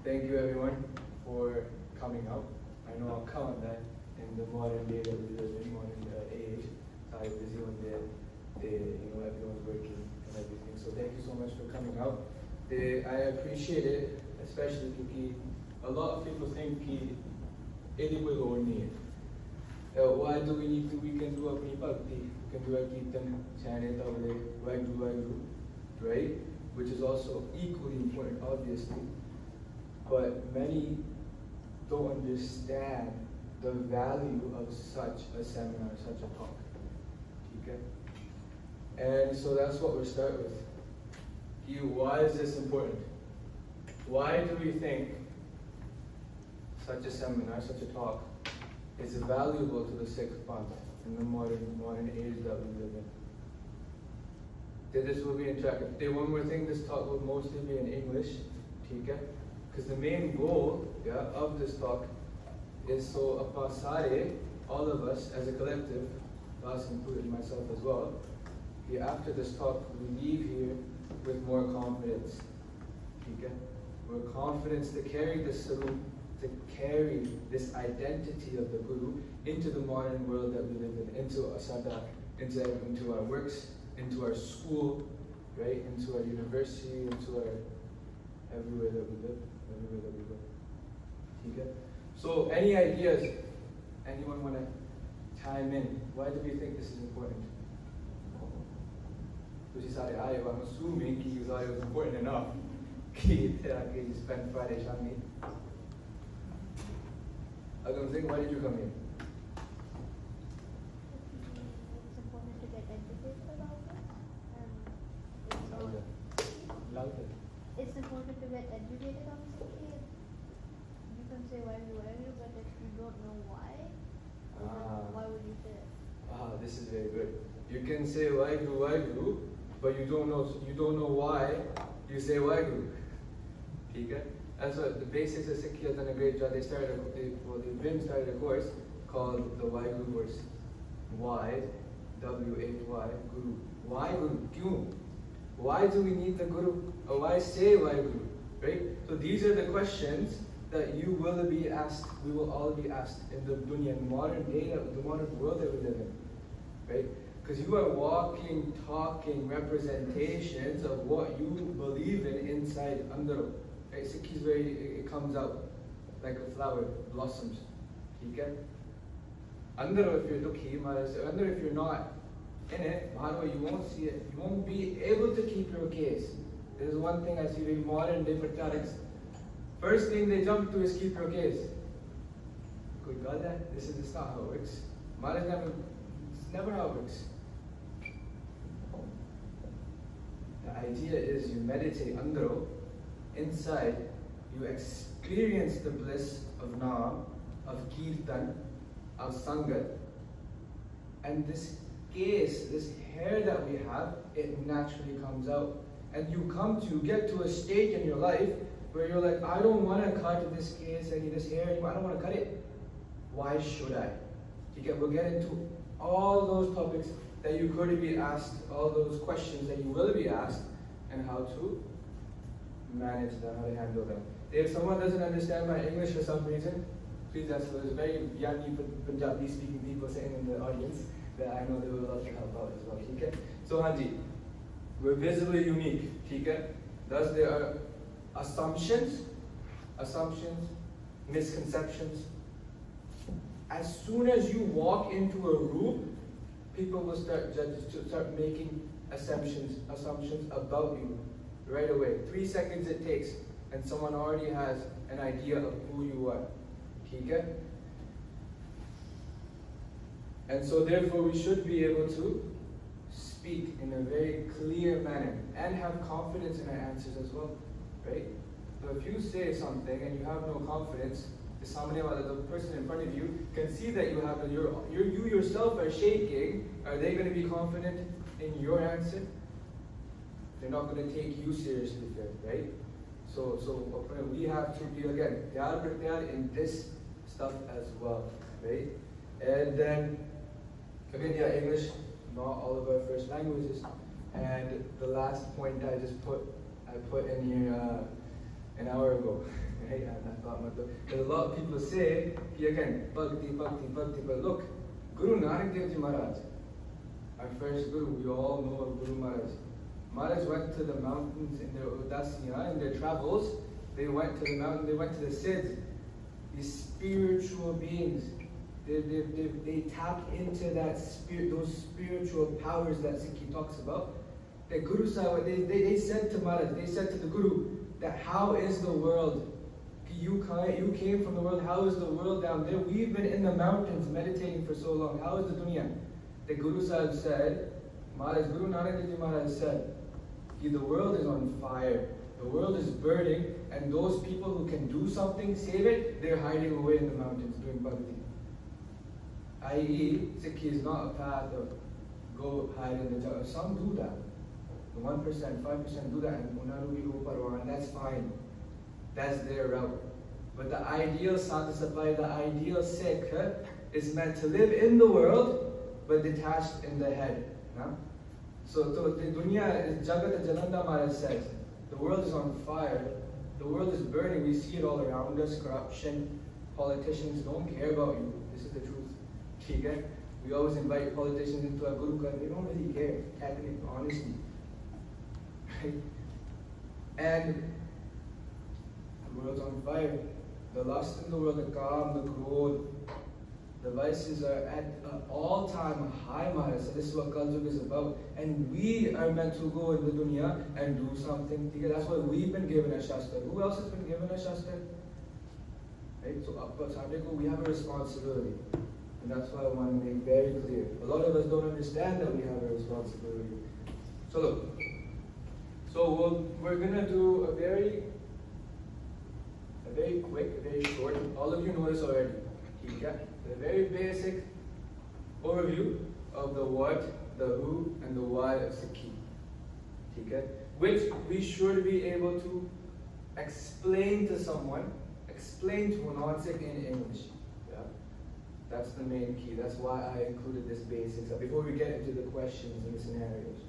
Thank you everyone for coming out. I know I'll count that in the modern day that we live in, modern age. I'm busy one day, everyone's working and everything. So thank you so much for coming out. I appreciate it, especially because a lot of people think that why do we need to, we can do apni bhakti, we can do our kirtan, chant, right? Which is also equally important, obviously. But many don't understand the value of such a seminar, such a talk. Okay? And so that's what we'll start with. Why is this important? Why do we think such a seminar, such a talk, is valuable to the Sikh Panth in the modern age that we live in? This will be interactive. One more thing, this talk will mostly be in English. Okay? Because the main goal of this talk is so all of us as a collective, us including myself as well, after this talk we leave here with more confidence. More confidence to carry this Saroop, to carry this identity of the Guru into the modern world that we live in, into Asada, into our works, into our school, right? Into our university, into our everywhere that we live. Okay? So any ideas? Anyone want to chime in? Why do we think this is important? I'm assuming he thought it was important enough. He spent Friday Shani. Agam Singh, why did you come here? It's important to get educated about it. Louder. It's important to get educated on Sikhi. You can say why, but if you don't know why, then why would you say it? This is very good. You can say why do, but you don't know why you say why do. Okay? That's what the basics of Sikhi has done a great job. They started a course called the Why Guru course. Why, W-H-Y, Guru. Why Guru? Kyun? Why do we need the Guru? Or why say why Guru? Right? So these are the questions that you will be asked, we will all be asked in the dunya, in modern day, the modern world that we live in. Right? Because you are walking, talking representations of what you believe in inside Andaro. Right? Sikhi is it comes out like a flower, blossoms. Okay? Andaro, if you're dukhi, Andaro, if you're not in it, you won't see it. You won't be able to keep your case. There's one thing I see in modern day practice. First thing they jump to is keep your case. This is not how it works. It's never how it works. The idea is you meditate andro, inside, you experience the bliss of Naam, of Kirtan, of Sangat, and this case, this hair that we have, it naturally comes out. And you get to a stage in your life where you're like, I don't want to cut this case, this hair anymore, I don't want to cut it. Why should I? We'll get into all those topics that you could be asked, all those questions that you will be asked, and how to manage them, how to handle them. If someone doesn't understand my English for some reason, please ask. There's very young Punjabi speaking people sitting in the audience that I know they will love to help out as well. Okay? So Hanji, we're visibly unique. Okay? Thus there are assumptions assumptions, misconceptions. As soon as you walk into a room, people will start making assumptions about you right away. 3 seconds it takes, and someone already has an idea of who you are. Okay? And so therefore we should be able to speak in a very clear manner and have confidence in our answers as well, right? So if you say something and you have no confidence, the person in front of you can see that you yourself are shaking. Are they going to be confident in your answer? They're not going to take you seriously, right? So we have to be again in this stuff as well, right? And then again, English, not all of our first languages. And the last point I put in here an hour ago. Right? And I thought, because a lot of people say, again, Bhakti, but look, Guru Nanak Dev Ji Maharaj, our first Guru, we all know of Guru Maharaj. Maharaj went to the mountains in their Udasiya, in their travels. They went to the mountain, they went to the Siddhs, these spiritual beings. They tap into that spirit, those spiritual powers that Sikhi talks about. The Guru Sahib, they said to Maharaj, they said to the Guru, that how is the world? You came from the world, how is the world down there? We've been in the mountains meditating for so long. How is the dunya? The Guru Sahib said, Guru Nanak Dev Ji Maharaj said, the world is on fire. The world is burning, and those people who can do something, save it, they're hiding away in the mountains doing bhakti. I.e., Sikhi is not a path of go hide in the jungle. Some do that. The 1%, 5% do that, and that's fine. That's their route. But the ideal Sadhu Sapai, the ideal Sikh is meant to live in the world, but detached in the head. No? So the dunya is Jagat Jananda Maharaj says, the world is on fire, the world is burning, we see it all around us, corruption, politicians don't care about you. This is the truth. Okay? We always invite politicians into our Guru Kar, they don't really care, honestly. Right? And the world's on fire. The lust in the world, the kaam, the krodh, the vices are at an all-time high, Maharaj. So this is what Kaljug is about. And we are meant to go in the dunya and do something. That's why we've been given a Shastra. Who else has been given a Shastra? Right? So we have a responsibility. And that's why I want to make very clear. A lot of us don't understand that we have a responsibility. So look. So we're going to do a very quick, very short, all of you know this already. Okay? A very basic overview of the what, the who, and the why of Sikhi. Okay? Which we should be able to explain to someone, explain to a non-Sikh in English. Yeah? That's the main key. That's why I included this basics before we get into the questions and the scenarios.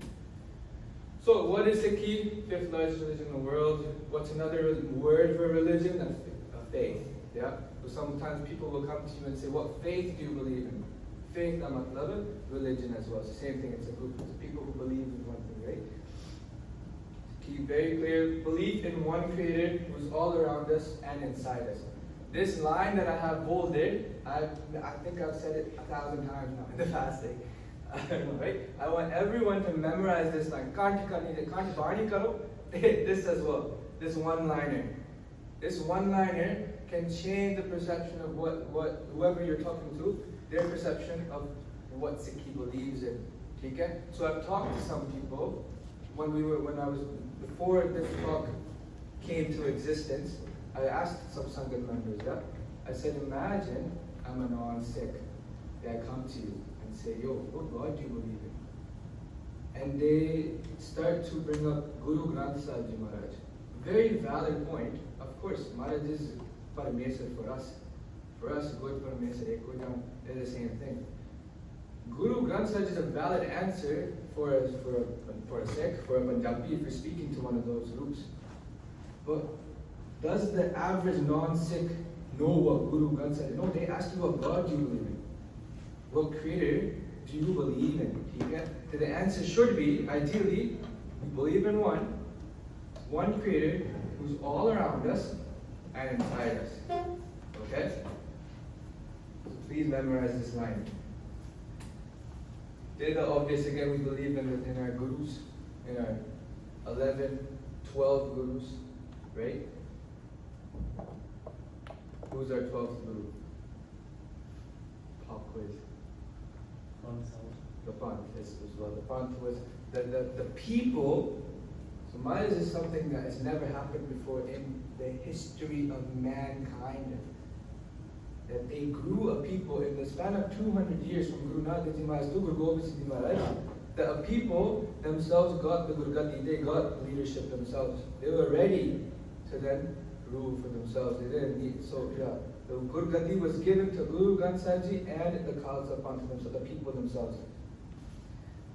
So, what is Sikhi? Fifth largest religion in the world. What's another word for religion? A faith. Yeah? So sometimes people will come to you and say, what faith do you believe in? Faith, matlab, religion as well. It's the same thing. It's a group of people who believe in one thing, right? Keep very clear. Belief in one Creator who's all around us and inside us. This line that I have bolded, I think I've said it 1,000 times now in the fasting. I don't know, right? I want everyone to memorize this line. This as well. This one-liner. This one-liner can change the perception of what whoever you're talking to, their perception of what Sikhi believes in. Okay? So I've talked to some people before this talk came to existence. I asked some Sangat members, yeah? I said, imagine I'm a non-Sikh. I come to you and say, yo, what God do you believe in? And they start to bring up Guru Granth Sahib Ji Maharaj. Very valid point. Of course, Maharaj is Paramesar for us. For us, God Paramesar, Ekojam, they're the same thing. Guru Granth Sahib is a valid answer for a Sikh, for a Punjabi, if you're speaking to one of those groups. But does the average non-Sikh know what Guru Granth Sahib is? No, they ask you what God do you believe in? What Creator do you believe in? So the answer should be, ideally, you believe in one Creator who's all around us and inside us. Okay? So please memorize this line. They're the obvious again, we believe in our gurus, in our 11, 12 gurus, right? Who's our 12th guru? Pop quiz. The Panth as well. The Panth was the people. So Maharaj is something that has never happened before in the history of mankind. That they grew a people in the span of 200 years from Guru Nanak Dev Maharaj to Guru Gobind Singh Maharaj. That a people themselves got the Gurgati, they got leadership themselves. They were ready to then rule for themselves. They didn't need, so yeah. The Gurgati was given to Guru Granth Sahib Ji and the Khalsa Panth themselves, the people themselves.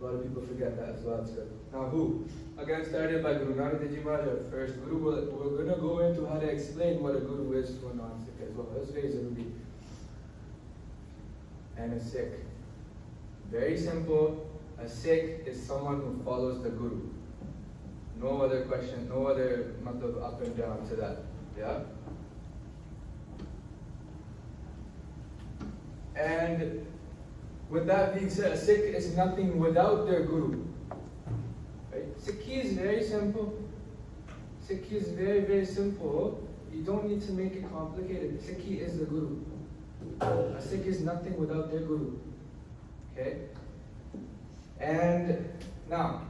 A lot of people forget that as well. So now who? Again started by Guru Nanak Dev Ji Maharaj, our first Guru. We're going to go into how to explain what a Guru is to a non-Sikh as well. That's very Zaruri. And a Sikh. Very simple. A Sikh is someone who follows the Guru. No other question, no other matlab up and down to that. Yeah? And with that being said, a Sikh is nothing without their Guru. Right? Sikhi is very simple. Sikhi is very, very simple. You don't need to make it complicated. Sikhi is the Guru. A Sikh is nothing without their Guru. Okay? And now,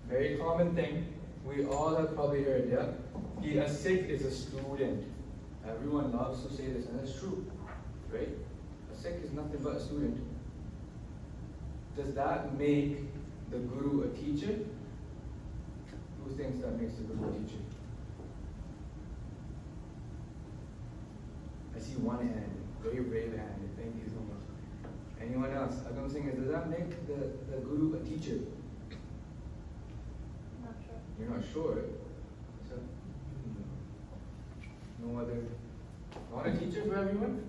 very common thing, we all have probably heard, yeah? A Sikh is a student. Everyone loves to say this, and that's true, right? A Sikh is nothing but a student. Does that make the Guru a teacher? Who thinks that makes the Guru a teacher? I see one hand, very brave hand. Thank you so much. Anyone else? Agam Singh, does that make the Guru a teacher? Not sure. You're not sure? So, no other. Want a teacher for everyone?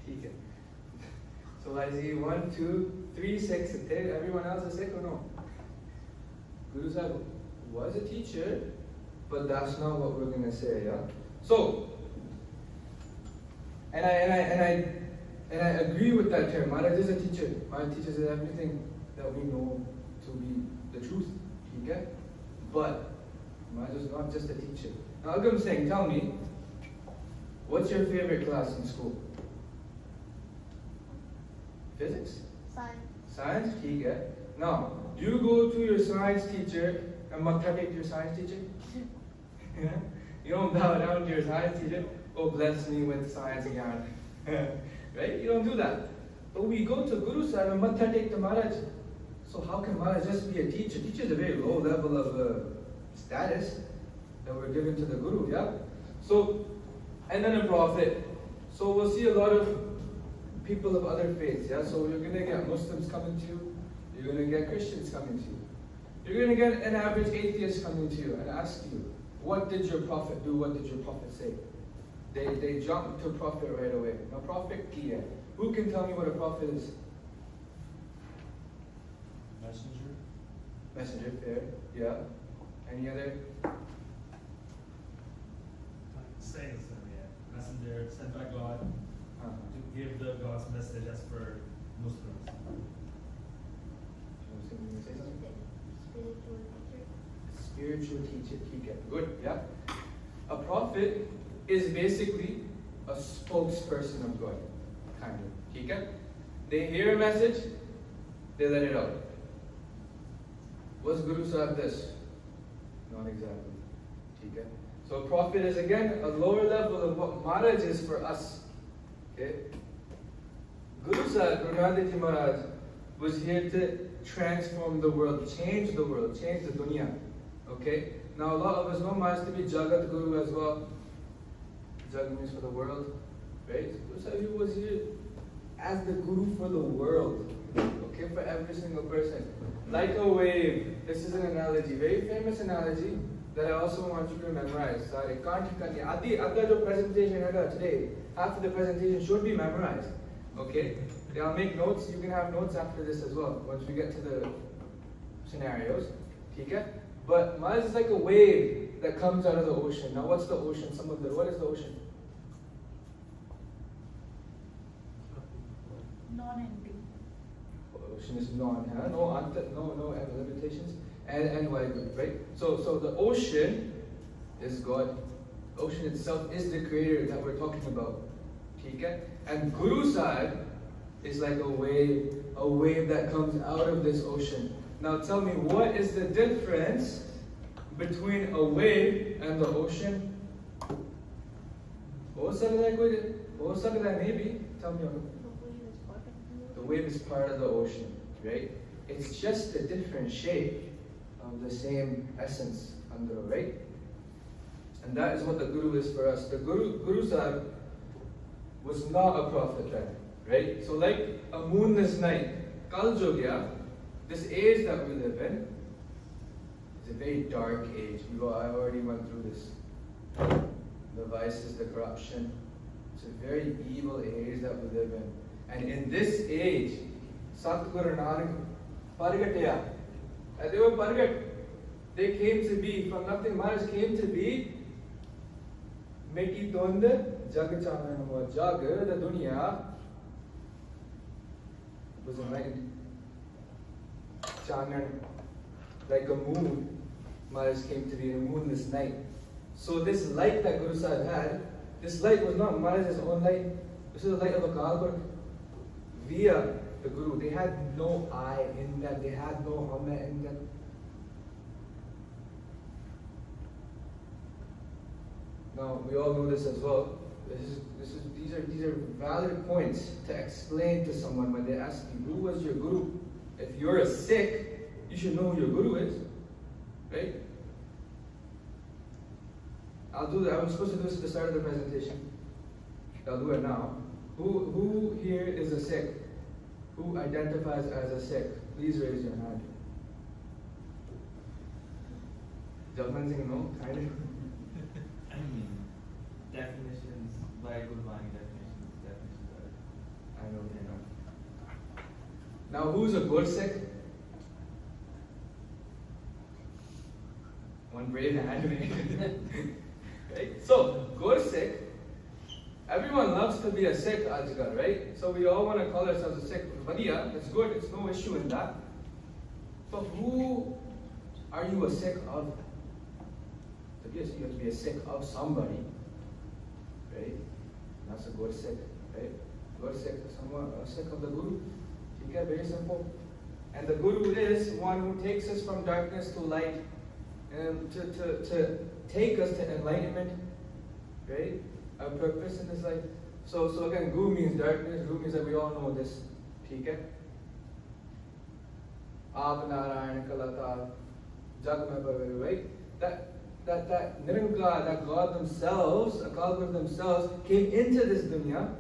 Okay. So I see 1, 2, 3 Sikhs. Everyone else is Sikh or no? Guru Sahib was a teacher, but that's not what we're going to say, yeah? So, and I agree with that term. Maharaj is a teacher. Maharaj teaches us everything that we know to be the truth. Okay? But Maharaj is not just a teacher. Now Agam Singh, tell me, what's your favorite class in school? Physics? Science. Science? Okay. Now, do you go to your science teacher and matha take your science teacher? Yeah? You don't bow down to your science teacher. Oh, bless me with science again. Right? You don't do that. But we go to Guru Sahib and matha take to Maharaj. So how can Maharaj just be a teacher? Teacher is a very low level of status that we're given to the Guru, yeah? So, and then a prophet. So we'll see a lot of people of other faiths, yeah? So you're going to get Muslims coming to you. You're going to get Christians coming to you. You're going to get an average atheist coming to you and ask you, what did your prophet do? What did your prophet say? They jump to prophet right away. Now prophet ki hai. Who can tell me what a prophet is? Messenger. Messenger, fair. Yeah. Any other? Saying something, yeah. Messenger sent by God to give the God's message as per Muslims. You want to say something? Spiritual teacher. Spiritual teacher. ठीक है. Good. Yeah. A prophet is basically a spokesperson of God, kind of. ठीक है? They hear a message, they let it out. Was Guru Sahib this? Not exactly. ठीक है? So a prophet is again a lower level of what Maharaj is for us. Okay? Guru Sahib, Guru Nanak Dev Ji Maharaj, was here to transform the world, change the world, change the dunya. Okay? Now a lot of us know Maharaj to be Jagat Guru as well. Jagat means for the world. Right? Guru Sahib was here as the Guru for the world. Okay? For every single person. Like a wave. This is an analogy, very famous analogy that I also want you to memorize. Sorry, can't Adda jo presentation today, half of the presentation should be memorized. Okay? I'll make notes. You can have notes after this as well, once we get to the scenarios. Okay? But Maharaj is like a wave that comes out of the ocean. Now what's the ocean? What is the ocean? Non-ending. Ocean is non, huh? No limitations. And Waheguru, right? So the ocean is God. Ocean itself is the creator that we're talking about. Okay? And Guru Sahib is like a wave that comes out of this ocean. Now tell me, what is the difference between a wave and the ocean? Maybe. Tell me. The wave is part of the ocean, right? It's just a different shape of the same essence, right? And that is what the Guru is for us. The Guru Sahib was not a prophet then, right? So like a moonless night, Kal Jogya, this age that we live in, is a very dark age. I already went through this. The vices, the corruption. It's a very evil age that we live in. And in this age, Satguru Nanak Pargatya, and they were Pargat. They came to be, from nothing, Maharaj came to be Meti Tond Jag Chanan Hua. Jag, the dunya, was enlightened. Chanan, like a moon, Maharaj came to be in a moonless night. So this light that Guru Sahib had, this light was not Maharaj's own light. This is the light of a Kalpurk. Via the Guru, they had no I in them, they had no Hama in them. Now we all know this as well. These are valid points to explain to someone when they ask you, who was your Guru? If you're a Sikh, you should know who your Guru is, right? I'll do that. I'm supposed to do this at the start of the presentation. I'll do it now. Who here is a Sikh? Who identifies as a Sikh? Please raise your hand. Jagman Singh, no? Kind of. I mean, definitions by Gurmani definitions. I know. Now, who's a Gur Sikh? One brave hand. Right? So, Gur Sikh. Everyone loves to be a Sikh, Ajgal, right? So we all want to call ourselves a Sikh. Badiya, it's good, it's no issue in that. But who are you a Sikh of? You have to be a Sikh of somebody, right? That's a Gur Sikh, right? Gur Sikh, someone, a Sikh of the Guru. Okay, very simple. And the Guru is one who takes us from darkness to light, and to take us to enlightenment, right? Our purpose in this life. So again, Gu means darkness. Gu means that we all know this. Okay? Aap Narayan Kalatar Jag Mein Parvaru, right? That Nirankar, that God themselves, Akal Purukh themselves, came into this dunya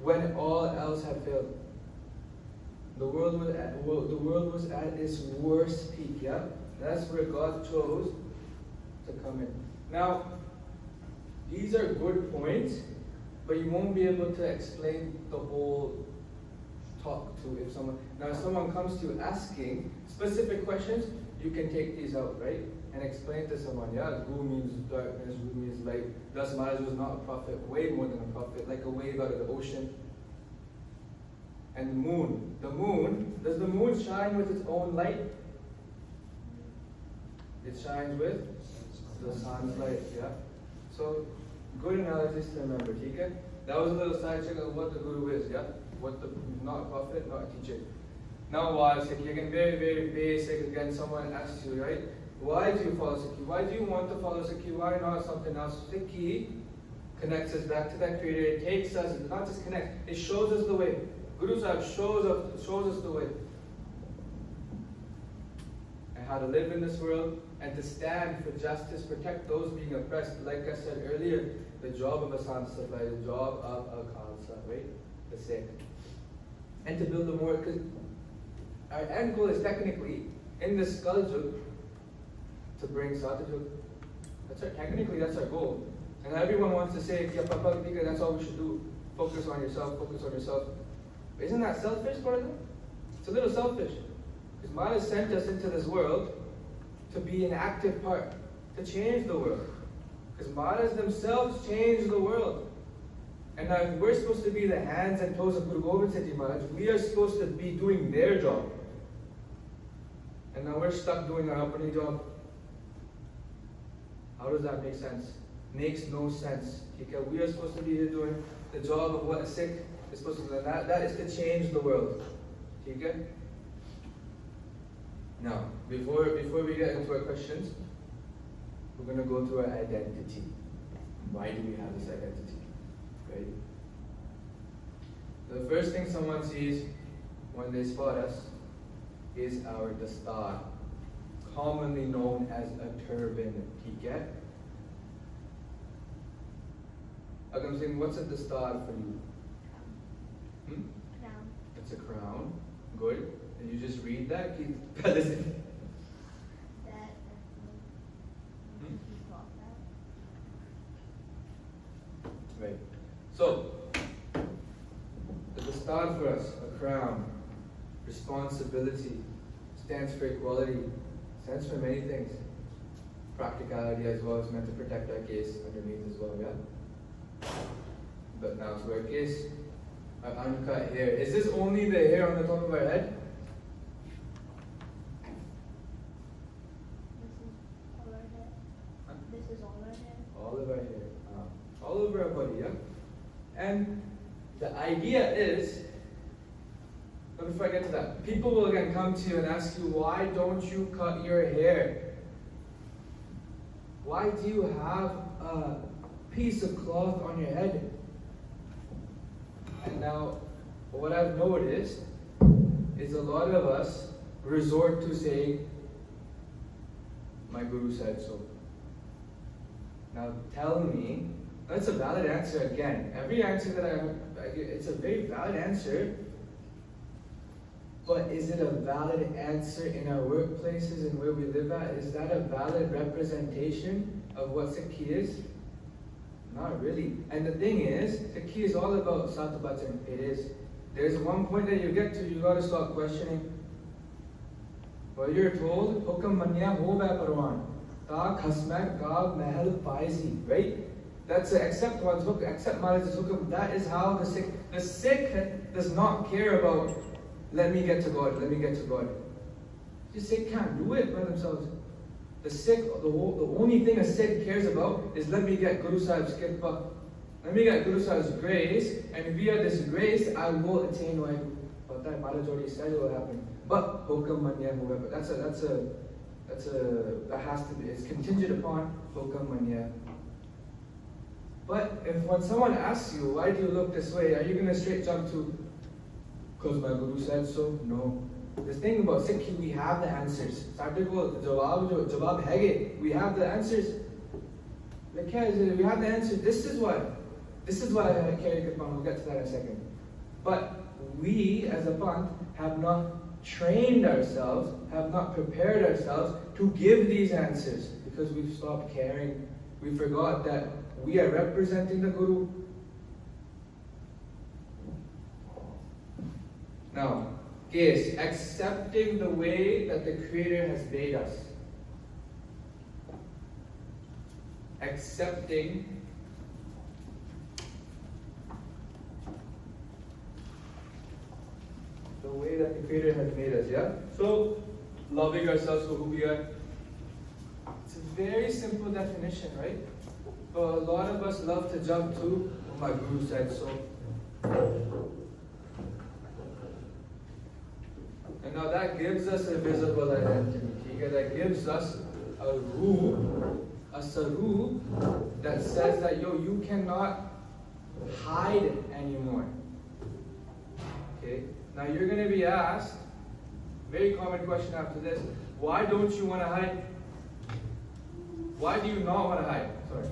when all else had failed. The world was at its worst peak, yeah? That's where God chose to come in. Now, these are good points, but you won't be able to explain the whole talk to if someone comes to you asking specific questions, you can take these out, right? And explain to someone, yeah, Gu means darkness, Gu means light. Thus Maharaj was not a prophet, way more than a prophet, like a wave out of the ocean. And the moon, does the moon shine with its own light? It shines with the sun's light, yeah? So, good analogies to remember, okay? That was a little side check of what the Guru is, yeah? Not a prophet, not a teacher. Now why Sikhi? Again, very, very basic. Again, someone asks you, right? Why do you follow Sikhi? Why do you want to follow Sikhi? Why not something else? Sikhi connects us back to that Creator. It takes us, not just connect, it shows us the way. Guru Sahib shows us the way. And how to live in this world and to stand for justice, protect those being oppressed. Like I said earlier, the job of a Sansa, the job of a Khalsa, right? The Sikh. And to build a more, because our end goal is technically, in this Kaljug, to bring Satyajug. Technically that's our goal. And everyone wants to say, yeah, Papa, that's all we should do. Focus on yourself, focus on yourself. But isn't that selfish, brother? It's a little selfish. Because Maharaj sent us into this world to be an active part, to change the world. Because Maharaj themselves changed the world. And now if we're supposed to be the hands and toes of Guru Gobind Singh Ji Maharaj, we are supposed to be doing their job. And now we're stuck doing our apni job. How does that make sense? Makes no sense. Okay? We are supposed to be doing the job of what a Sikh is supposed to do. That is to change the world. Okay? Now, before we get into our questions, we're going to go through our identity. Why do we have this identity? Right? The first thing someone sees when they spot us is our dastar, commonly known as a turban. Okay? Agam Singh, what's a dastar for you? Crown. It's a crown. Good. And you just read that? That Right. So, the dastar for us, a crown, responsibility, stands for equality, stands for many things. Practicality as well, is meant to protect our case underneath as well, yeah? But now to our case, our uncut hair. Is this only the hair on the top of our head? This is all our hair. All of our hair. All over our body, yeah? And the idea is, but before I get to that, people will again come to you and ask you, why don't you cut your hair? Why do you have a piece of cloth on your head? And now, what I've noticed is a lot of us resort to saying, my guru said so. Now tell me, that's a valid answer again. Every answer that it's a very valid answer. But is it a valid answer in our workplaces and where we live at? Is that a valid representation of what Sikhi is? Not really. And the thing is, Sikhi is all about Satbachan. It is. There's one point that you get to, you gotta stop questioning. Well, you're told, Hukam manya ho vai parwan. Ta khasmak gav mahal paisi. Right? That's accept one's hukam, accept Maharaj's hukam. That is how the Sikh does not care about, let me get to God, let me get to God. The Sikh can't do it by themselves. The Sikh, the only thing a Sikh cares about is, let me get Guru Sahib's kirpa. Let me get Guru Sahib's grace, and via this grace, I will attain what Maharaj already said will happen. But hukam manya hu vai. That has to be, it's contingent upon hukam manya. But if when someone asks you, why do you look this way, are you going to straight jump to, because my guru said so? No. The thing about Sikhi, we have the answers. Jawab hai, we have the answers. We have the answer. This is what I carry Kirpan. We'll get to that in a second. But we, as a Panth, have not trained ourselves, have not prepared ourselves to give these answers because we've stopped caring. We forgot that we are representing the Guru. Now, case, accepting the way that the Creator has made us. Accepting the way that the Creator has made us, yeah? So, loving ourselves for who we are. It's a very simple definition, right? But a lot of us love to jump to, oh, my Guru said so. And now that gives us a visible identity. Okay? That gives us a rule, a saroop that says that, you cannot hide it anymore. Okay? Now you're going to be asked, very common question after this, why don't you want to hide? Why do you not want to hide? Sorry.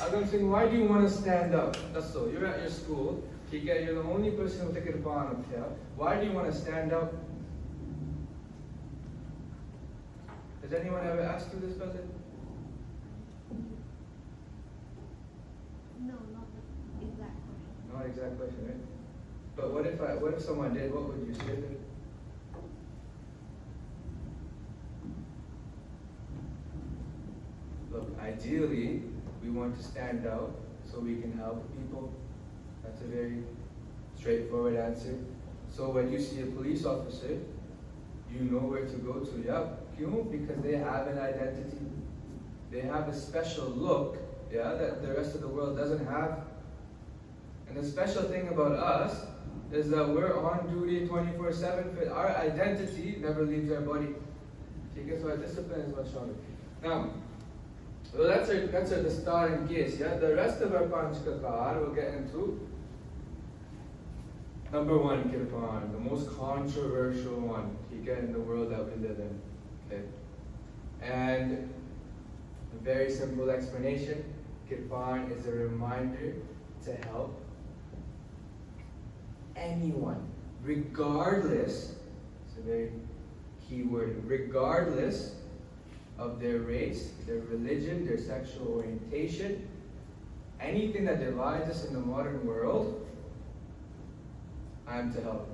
I'm saying, why do you want to stand up? That's so. You're at your school. You're the only person who took it upon here. Why do you want to stand up? Has anyone ever asked you this, brother? No, not the exact question. Not exact question, right? But what if someone did? What would you say to them? ideally, we want to stand out so we can help people. That's a very straightforward answer. So when you see a police officer, you know where to go to. Yeah, because they have an identity. They have a special look, yeah, that the rest of the world doesn't have. And the special thing about us is that we're on duty 24/7. Our identity never leaves our body. Okay, so our discipline is much stronger. Now, well, that's the starting case. Yeah, the rest of our panch kakar we'll get into. Number one, kirpan, the most controversial one, okay, in the world that we live in. Okay, and a very simple explanation: kirpan is a reminder to help anyone, regardless. It's a very key word. Regardless of their race, their religion, their sexual orientation, anything that divides us in the modern world, I am to help.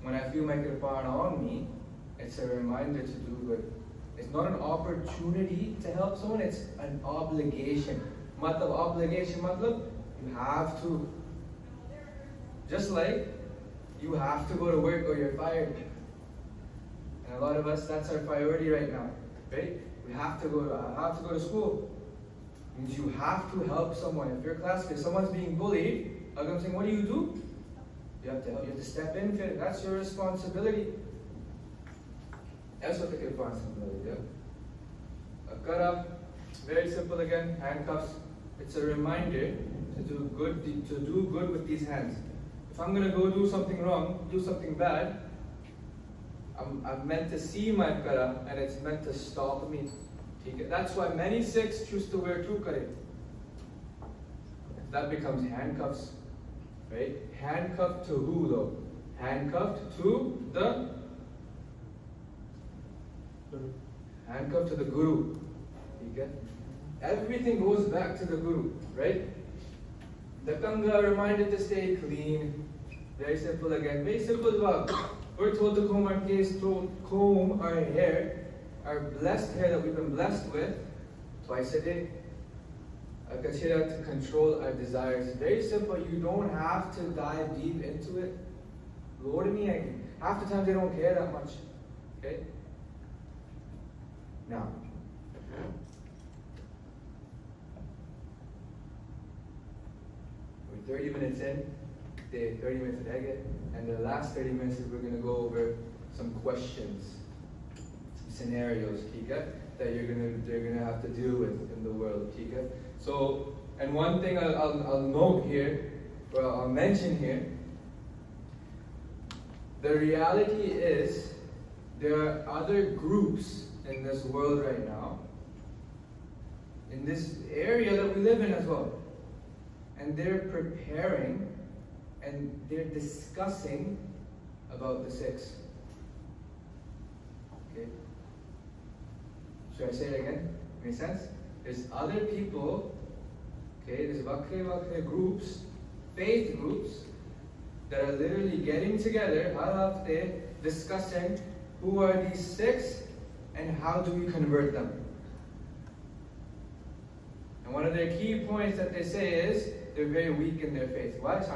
When I feel my kirpan on me, it's a reminder to do good. It's not an opportunity to help someone, it's an obligation. Matlab obligation, matlab, you have to. Just like you have to go to work or you're fired. And a lot of us, that's our priority right now. Right? We have to go to school. It means you have to help someone. If your class, if someone's being bullied, I'm saying, what do? You have to help. You have to step in. That's your responsibility. That's what the responsibility. Yeah. A cut up, very simple again. Handcuffs. It's a reminder to do good with these hands. If I'm gonna go do something wrong, do something bad, I'm meant to see my kara and it's meant to stop me. That's why many Sikhs choose to wear two kare. That becomes handcuffs, right? Handcuffed to who though? Handcuffed to the Guru. Everything goes back to the Guru, right? The Kanga reminded to stay clean. Very simple again. Very simple as well. We're told to comb our face, to comb our hair, our blessed hair that we've been blessed with, twice a day. Kachira to control our desires. Very simple. You don't have to dive deep into it. Lord me, half the time they don't care that much. Okay? Now, we're 30 minutes in. 30 minutes of Egget, and the last 30 minutes we're going to go over some questions, some scenarios, Tika, that they're gonna have to deal with in the world, Tika. So, and one thing I'll note here, or I'll mention here, the reality is there are other groups in this world right now, in this area that we live in as well, and they're preparing and they're discussing about the Sikhs. Okay? Should I say it again? Make sense? There's other people, okay, there's vakre groups, faith groups, that are literally getting together, discussing who are these Sikhs and how do we convert them. And one of their key points that they say is, they're very weak in their faith. Why? That's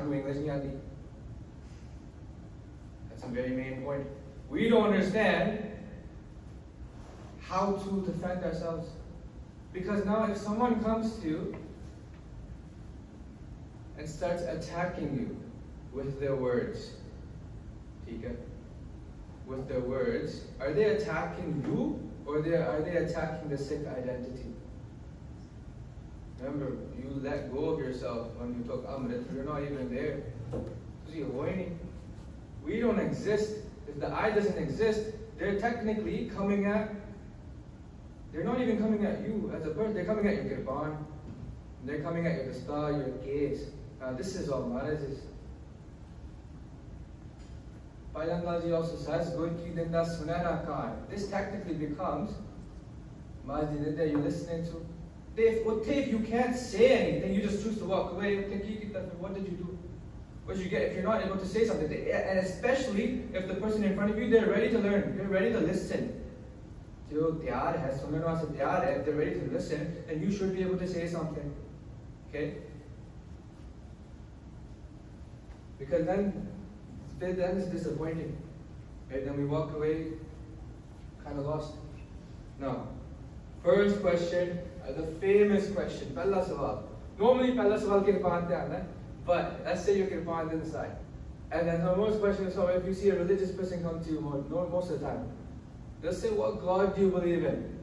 a very main point. We don't understand how to defend ourselves. Because now if someone comes to you and starts attacking you with their words, with their words, are they attacking you or are they attacking the Sikh identity? Remember, you let go of yourself when you took Amrit. You're not even there. We don't exist. If the I doesn't exist, they're technically coming at, they're not even coming at you as a person. They're coming at your kirpan. They're coming at your dastar, your case. Now this is all marriages. Pailandaji also says, this technically becomes, you're listening to. If you can't say anything, you just choose to walk away. What did you do? What did you get if you're not able to say something? And especially if the person in front of you, they're ready to learn, they're ready to listen. जो तैयार है सुनने वास्ते तैयार है, if they're ready to listen, then you should be able to say something. Okay? Because then it's disappointing. Right? Then we walk away kind of lost. Now, first question, the famous question, pehla sawal. Normally pehla sawal kirpan te aanda hai, but let's say your kirpan didn't decide. And then the most question is, so if you see a religious person come to you most of the time, they'll say, what God do you believe in?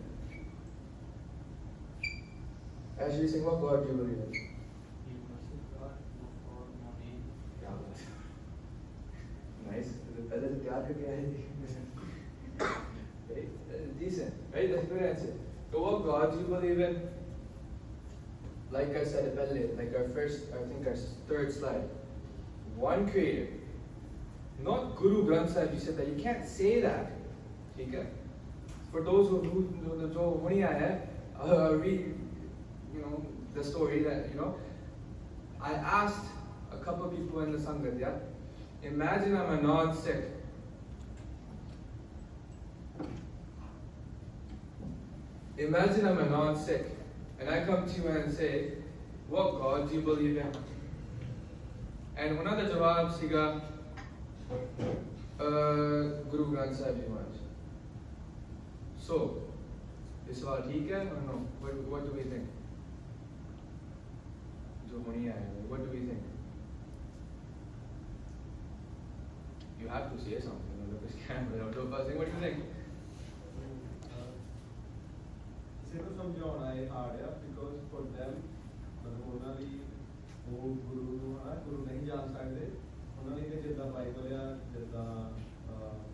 Actually saying, what God do you believe in? Nice. Decent, right? That's a good answer. So what God do you believe in? Like I said, like our third slide. One creator. Not Guru Granth Sahib, you said that. You can't say that. Okay? For those who read, the story that, I asked a couple of people in the Sangat, yeah? Imagine I'm a non-Sikh. Imagine I'm a non-Sikh, and I come to you and say, what God do you believe in? And one of the jawab siga, Guru Granth Sahib Ji Maharaj. So, is this ठीक है or no? What do we think? What do we think? You have to say something. Look at this camera. What do you think? Because for them, Guru नहीं जान सकते, उन्होंने के जितना Bible या जितना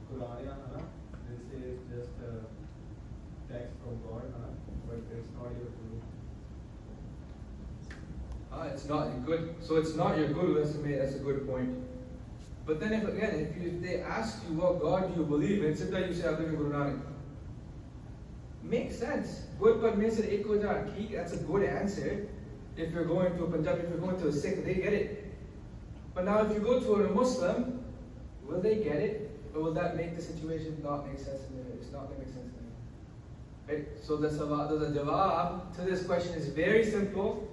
कुरान या है ना, this is just a text from God, है ना, but it's not your Guru. It's not good. So it's not your Guru. That's a good point. But then if they ask you what God do you believe in, simply you say I believe in Guru Nanak. Makes sense. Good, but means that's a good answer. If you're going to a Punjabi, if you're going to a Sikh, they get it. But now if you go to a Muslim, will they get it? Or will that make the situation not make sense to them? It's not going to make sense to them. Right? So the jawab to this question is very simple.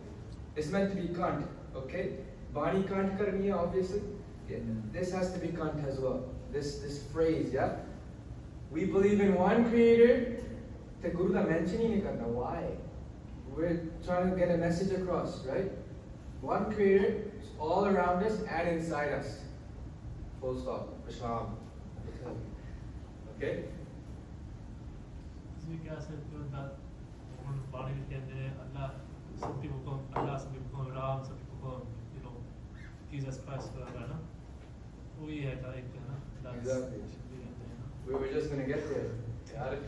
It's meant to be kant. Okay? Bani kant karni hai, obviously. Yeah. This has to be kant as well. This phrase, yeah? We believe in one creator. The Guru ka mention hi nahi karna. Why? We're trying to get a message across, right? One creator is all around us and inside us. Full stop. Asham. Okay? इसमें क्या sir जो बाणी में कहते हैं अल्लाह some people call Allah, some people call Ram, some people call Jesus Christ वगैरह ना वही है का एक है ना Exactly. We were just gonna get there. Got it.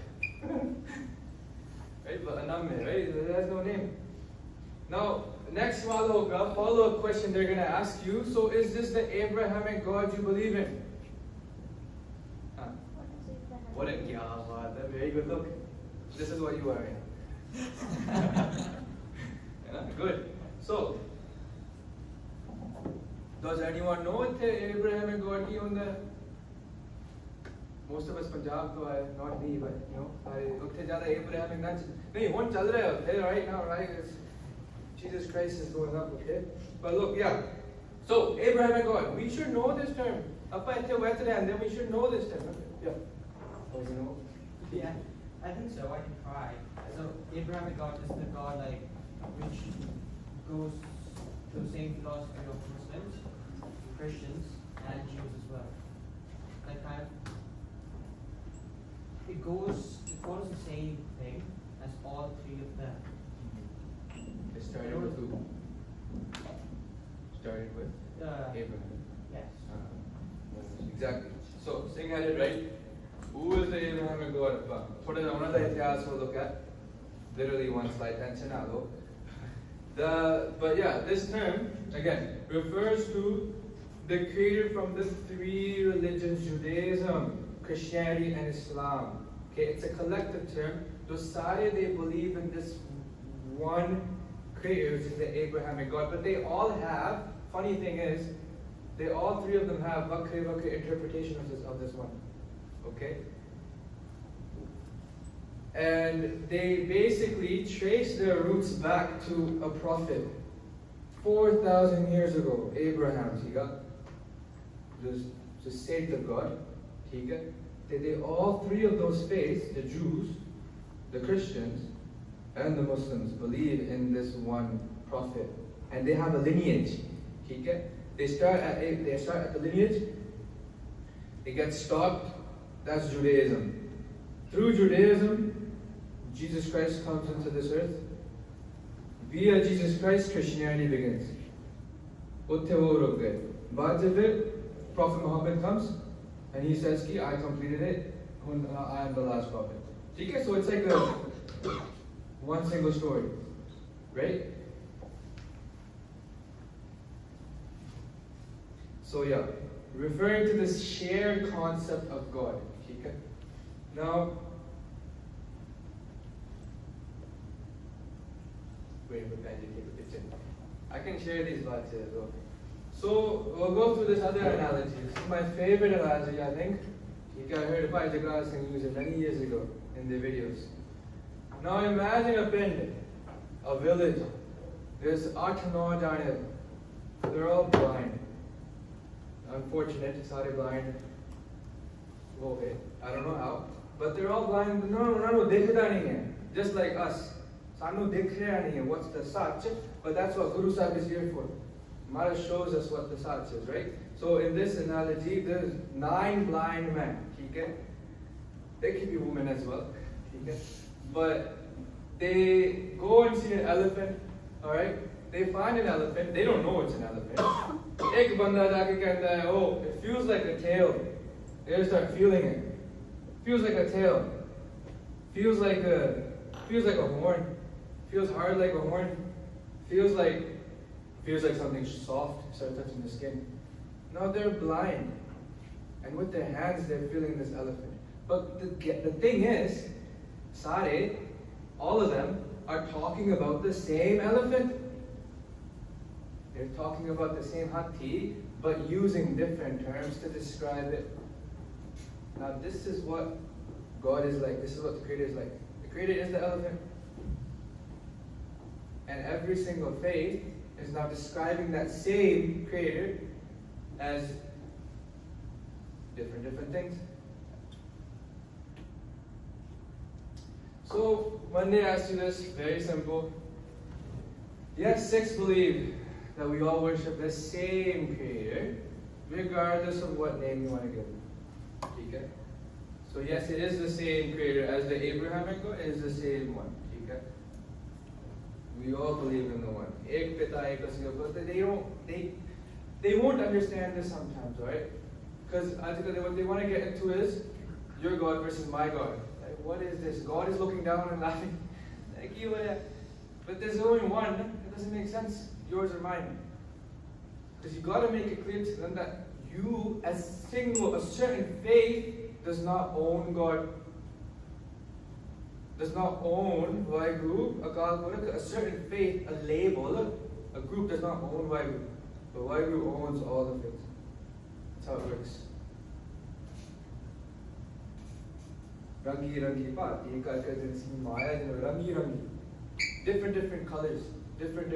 Right, but Anam hai, right? It has no name. Now, next follow-up question they're gonna ask you. So, is this the Abrahamic God you believe in? Huh? What a yeah, very good look. This is what you are in. Good. So, does anyone know what the Abrahamic God is? Most of us Punjab to are not me, but उत्थे ज़्यादा Abrahamic नहीं one चल रहा है okay right now, right? Jesus Christ is going up, okay? But look, yeah. So Abrahamic God, we should know this term. Appa इत्थे बैठे हैं, then we should know this term. Yeah. Oh, you know? Yeah, I think so. I can try. So Abrahamic God is the God which goes to the same philosophy of Muslims, Christians, and Jews as well. Like it follows the same thing as all three of them. It started with who? Started with Abraham. Yes. Exactly. So Singh had it right. Who is the Abrahamic God? Put it on another ityas we'll look at. Literally one slide, tension but yeah, this term again refers to the creator from the three religions: Judaism, Christianity, and Islam. Okay, it's a collective term. Dosare, they believe in this one creator, which is the Abrahamic God. But they all have, funny thing is, all three of them have vakre interpretation of this one. Okay? And they basically trace their roots back to a prophet 4,000 years ago, Abraham, the saint of God. They all three of those faiths, the Jews, the Christians, and the Muslims, believe in this one prophet. And they have a lineage. They start at the lineage, it gets stopped, that's Judaism. Through Judaism, Jesus Christ comes into this earth. Via Jesus Christ, Christianity begins. Prophet Muhammad comes and he says, I completed it, I am the last prophet. So it's like one single story, right? So yeah, referring to this shared concept of God. Now, I can share these thoughts here as well. So we'll go through this other analogy. This is my favorite analogy, I think. I heard Bhai Jagras Singh use it many years ago in their videos. Now imagine a pind, a village. There's 8-9 jane. They're all blind. Unfortunate, sorry, blind. Okay, I don't know how. But they're all blind. No, just like us. What's the sach? But that's what Guru Sahib is here for. Mara shows us what the sach is, right? So in this analogy, there's 9 blind men. They could be women as well. But they go and see an elephant, alright? They find an elephant, they don't know it's an elephant. Ek banda jaake kehta hai, oh, it feels like a tail. They start feeling it. Feels like a tail. Feels like a horn. Feels hard like a horn. Feels like something soft. Start touching the skin. Now they're blind, and with their hands they're feeling this elephant. But the thing is, all of them are talking about the same elephant. They're talking about the same hathi, but using different terms to describe it. Now this is what God is like. This is what the Creator is like. The Creator is the elephant. And every single faith is now describing that same Creator as different things. So when they ask you this, very simple. Yes, Sikhs believe that we all worship the same Creator, regardless of what name you want to give him. Okay? So yes, it is the same Creator as the Abrahamic God, it is the same one. Okay? We all believe in the one. Ek pita, ek asya. They won't understand this sometimes, right? Because what they want to get into is your God versus my God. Like, what is this? God is looking down and laughing. Like, but there's only one. It doesn't make sense. Yours or mine. Because you got to make it clear to them that you, a certain faith, does not own God. Does not own Vaheguru, Akal Purakh. A certain faith, a label, a group does not own Vaheguru. But Vaheguru owns all the faiths. That's how it works. Rangi Pati, Maya, Rangi. Different colors, different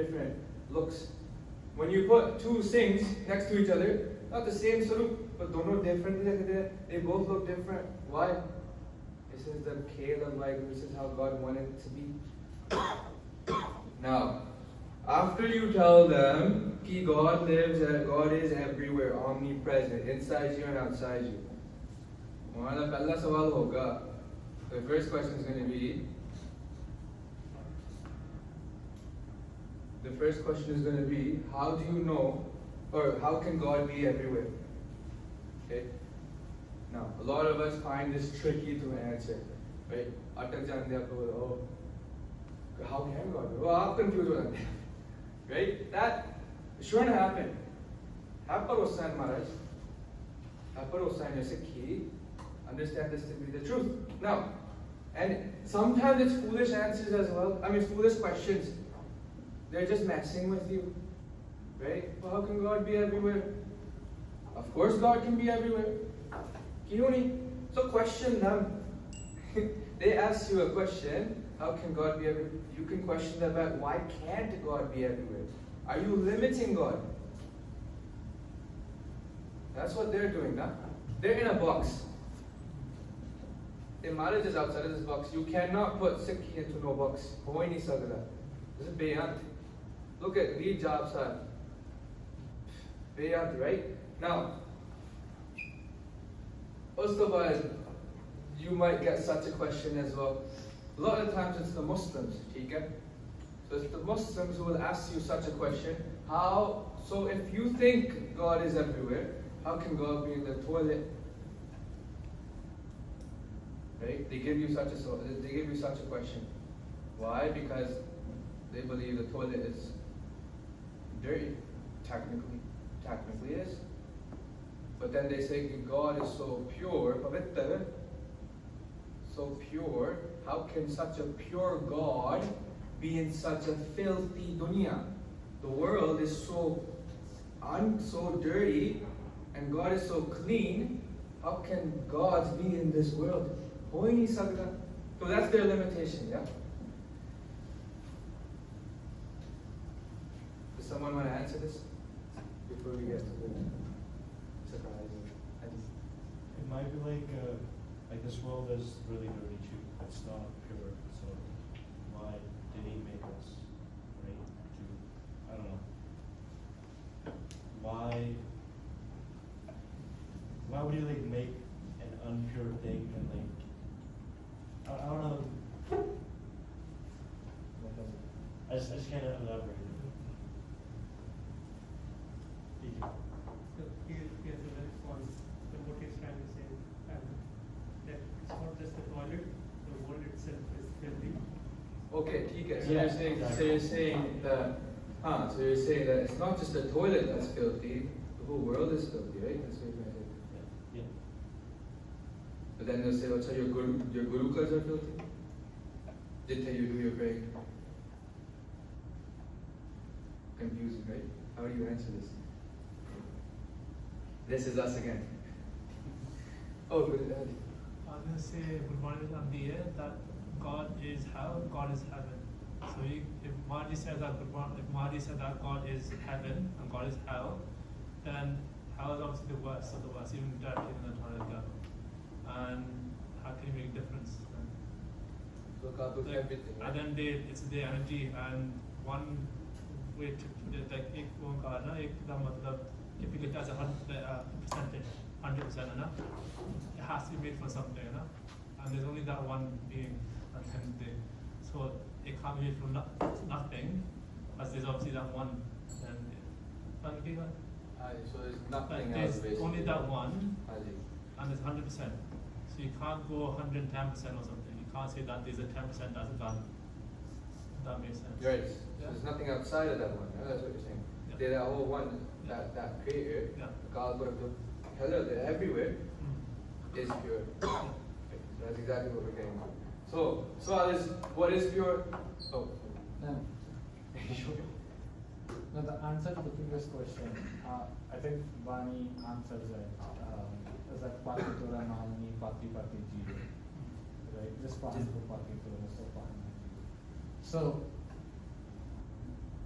looks. When you put two things next to each other, not the same Saroop, but dono different, they both look different. Why? This is the Khel of Vaheguru. This is how God wanted it to be. Now, after you tell them that God lives, God is everywhere, omnipresent, inside you and outside you. The first question is going to be, how do you know, or how can God be everywhere? Okay? Now, a lot of us find this tricky to answer, right? Oh, how can God be? Oh, I'm confused with that. Right? That shouldn't happen. Have bharosa in Maharaj. Have bharosa in your Sikhi. Understand this to be the truth. Now, and sometimes it's foolish answers as well. I mean, foolish questions. They're just messing with you. Right? Well, how can God be everywhere? Of course God can be everywhere. So question them. They ask you a question, how can God be everywhere? You can question them back, why can't God be everywhere? Are you limiting God? That's what they're doing now. They're in a box. Their marriage is outside of this box. You cannot put Sikhi into no box. Ho hi nahi sakda. This is bayant. Look at Reed Jobs are bayant, right? Now, Ustabad, you might get such a question as well. A lot of times it's the Muslims, okay? So it's the Muslims who will ask you such a question. How, so if you think God is everywhere, how can God be in the toilet? Right? They give you such a question. Why? Because they believe the toilet is dirty. Technically it is. But then they say God is so pure, pavitra, so pure. How can such a pure God be in such a filthy dunya? The world is so dirty, and God is so clean. How can God be in this world? Ho hi nahi sakda. So that's their limitation, yeah? Does someone want to answer this? Before we get to the surprise. It might be like this world is really dirty too. It's not pure. So why did he make us? Right? I don't know. Why would he make an unpure thing and I don't know. I just can't elaborate. So here's the response to what he's trying to say. That it's not just the toilet, the world itself is filthy. Okay, okay. So Yeah, you're saying that it's not just the toilet that's filthy, the whole world is filthy, right? That's what you're saying. Yeah. But then they'll say, oh, so your gurukas are filthy? Did you do your prayer? Confusing, right? How do you answer this? This is us again. Oh, good. I'm going to say Gurmat on the air that God is hell, God is heaven. So if Mahdi says that God is heaven and God is hell, then hell is obviously the worst of the worst, even directly in the toilet. And how can you make a difference? So God looks at everything. And then it's the energy, and one way to put it, like ek onkar na, ek da matlab, if you look at a percentage, 100%, it has to be made for something, and there's only that one being at the end of the day. So it can't be made from nothing, as there's obviously that one. And So there's nothing but else there's basically. only that one, Ali. and there's 100%. So you can't go 110% or something. You can't say that there's a 10% that's a gun. That makes sense. Right. So Yeah. there's nothing outside of that one. That's what you're saying. Yeah. They're that whole one, that creator, Yeah. God, hello, they're everywhere, Mm. is pure. So that's exactly what we're getting. So what is pure? Oh. No. No, the answer to the previous question, I think Vani answers it. Is that Pati Tora Namani, Pati Pati Jiva. Right? Just Pati Pati Tora, so Pati. So,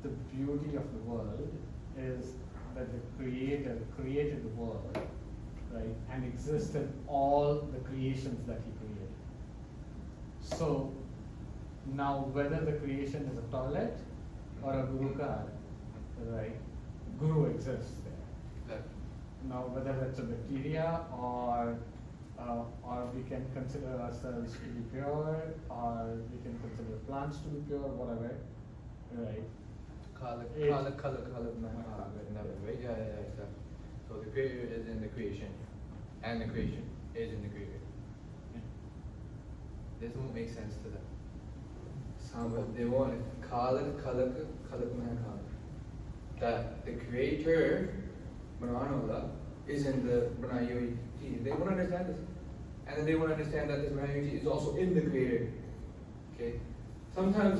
the beauty of the world is that the Creator created the world, right, and exists in all the creations that He created. So, now whether the creation is a toilet or a guru car, right, guru exists there. Now whether it's a bacteria or we can consider ourselves to be pure, or we can consider plants to be pure, whatever, right? Color, It- right? Yeah. So the creator is in the creation, and the creation is in the creator. This won't make sense to them. They want it. That the creator, Mananola, is in the Banayoyi. They won't understand this. And then they won't understand that this Banayoyi is also in the creator. Okay? Sometimes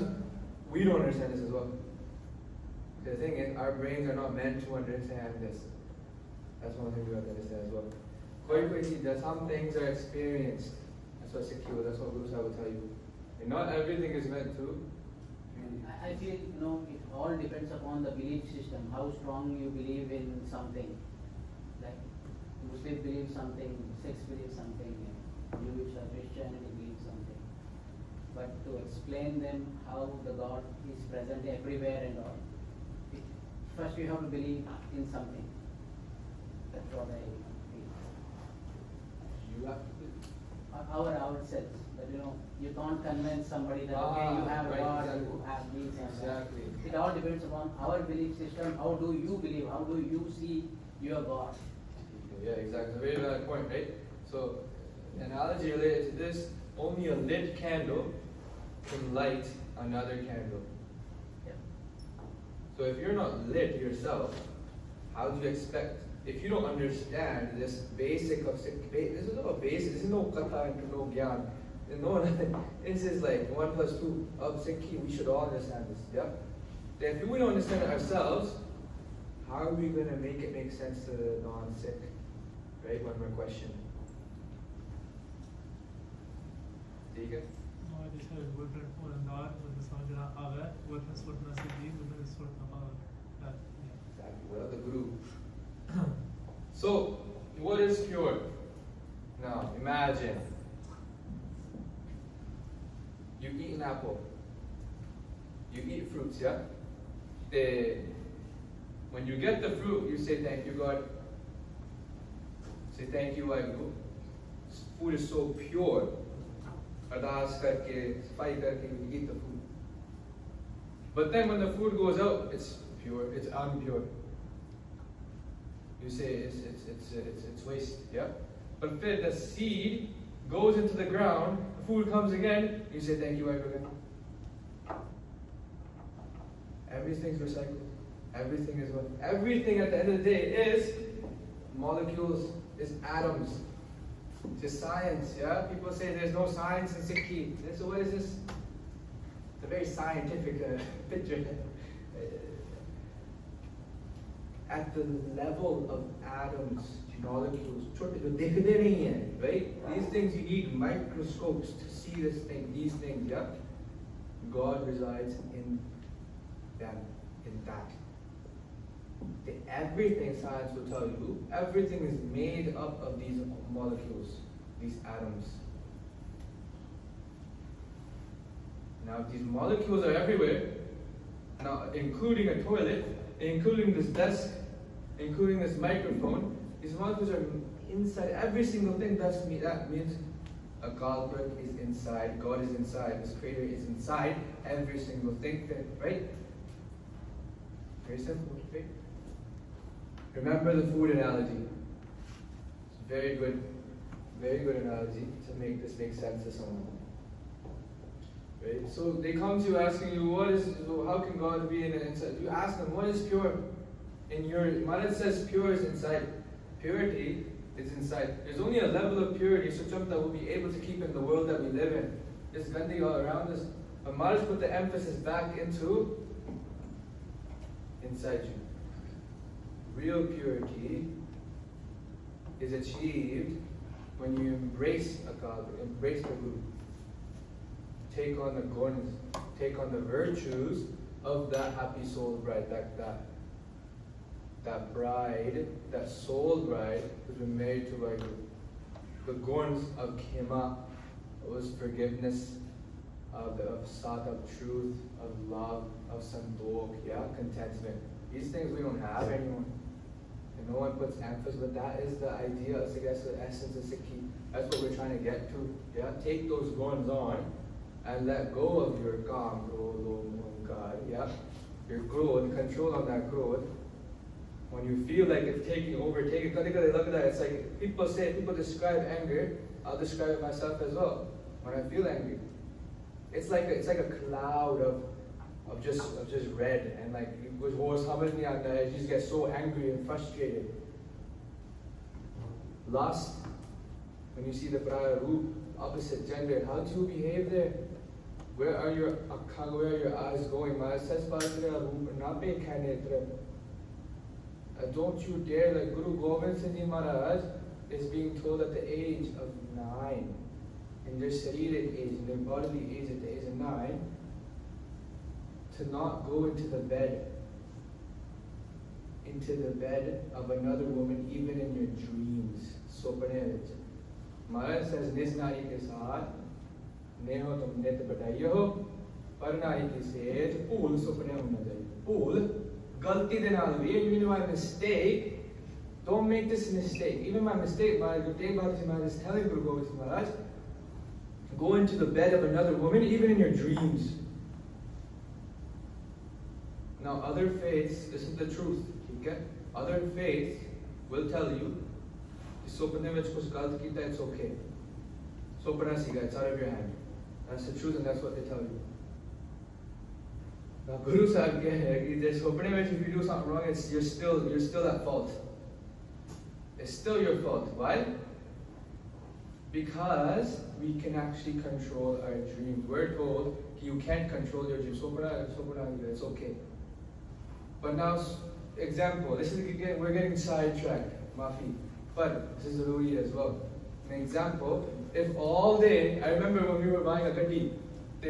we don't understand this as well. The thing is, our brains are not meant to understand this. That's one thing we have to understand as well. Some things are experienced, That's what Sikhi, that's what Guru Sahib will tell you. And not everything is meant to. I feel, it all depends upon the belief system, how strong you believe in something. Like Muslims believe something, Sikhs believe something, Jewish or Christianity believe something. But to explain them how the God is present everywhere and all, first you have to believe in something. That's what I feel. You have to. Ourselves. But you can't convince somebody that okay, you have right, God, exactly. you have these and Exactly. that. It all depends upon our belief system. How do you believe? How do you see your God? Yeah, exactly. Very valid point, right? So, analogy related to this: only a lit candle can light another candle. Yeah. So if you're not lit yourself, how do you expect? If you don't understand this basic of this is not basic. This is no katha and no gyan. No, this is like 1 plus 2 of Sikhi. We should all understand this. Yeah. If we don't understand it ourselves, how are we going to make it make sense to the non-Sikh? Right? One more question. ठीक है? और जैसे wooden और Andar wooden समझना आवे wooden सुनना सीधी wooden सुनना आवे Exactly. Well, the Guru. So, what is pure? Now, imagine you eat an apple. You eat fruits, yeah? When you get the fruit, you say thank you, God. Say thank you, Waheguru. Food is so pure. Ardas karke, safai karke, you eat the food. But then when the food goes out, it's pure, it's impure. You say it's waste, yeah? But if the seed goes into the ground, the food comes again, you say thank you, Waheguru. Everything's recycled. Everything is what? Everything at the end of the day is molecules, is atoms. It's just science, yeah? People say there's no science in Sikhi. So what is this? It's a very scientific picture. At the level of atoms, molecules, right? These things you need microscopes to see this thing, these things, yeah? God resides in them, in that. Everything, science will tell you, everything is made up of these molecules, these atoms. Now, these molecules are everywhere, now including a toilet, including this desk, including this microphone. These molecules are inside every single thing. That means a God is inside, God is inside, this creator is inside every single thing, right? Very simple, right? Remember the food analogy. It's a very good analogy to make this make sense to someone. Right? So they come to you asking you, how can God be in an inside? You ask them, what is pure? In your Maharaj says pure is inside. Purity is inside. There's only a level of purity that we'll be able to keep in the world that we live in. There's gandhi all around us. But Maharaj put the emphasis back into inside you. Real purity is achieved when you embrace a God, embrace the Guru. Take on the guns, take on the virtues of that happy soul bride, that bride, that soul bride who's been married to Vaheguru. The guns of Khema was forgiveness, of sat, of truth, of love, of sandok, contentment. These things we don't have anymore. And no one puts emphasis, but that is the idea, I guess, the essence of Sikhi. That's what we're trying to get to. Take those guns on and let go of your calm, God, your growth, control on that growth. When you feel like it's taking over, look at that. It's like people describe anger. I'll describe it myself as well. When I feel angry, it's like a cloud of just red, and like you just get so angry and frustrated. Lust, when you see the Praya Roop, opposite gender, how do you behave there? Where are your eyes going? Don't you dare, like Guru Gobind Singh Ji Maharaj is being told at the age of 9. in their Sharirik age, in their bodily age at the age of 9, to not go into the bed of another woman, even in your dreams. Sopane vich. Maharaj says, Nis nari ke saath, neho tum nit badaiye ho, par nari ke seth, pool sopane hona chahiye. Pool, galti de naal bhi, even my mistake, don't make this mistake. Even my mistake, Maharaj, Maharaj is telling Guru Gobind Singh Maharaj, go into the bed of another woman, even in your dreams. Now, other faiths, this is the truth, okay? Other faiths will tell you, Sopane vich kuch galat kita, it's okay. Sopana siga, it's out of your hand. That's the truth, and that's what they tell you. Now, Guru Sahib says, Sopane vich, if you do something wrong, you're still at fault. It's still your fault. Why? Because we can actually control our dreams. We're told you can't control your dreams. It's okay. But now, example, we're getting sidetracked, Mafi. But this is a Rui as well. An example, if all day, I remember when we were buying a Gadi,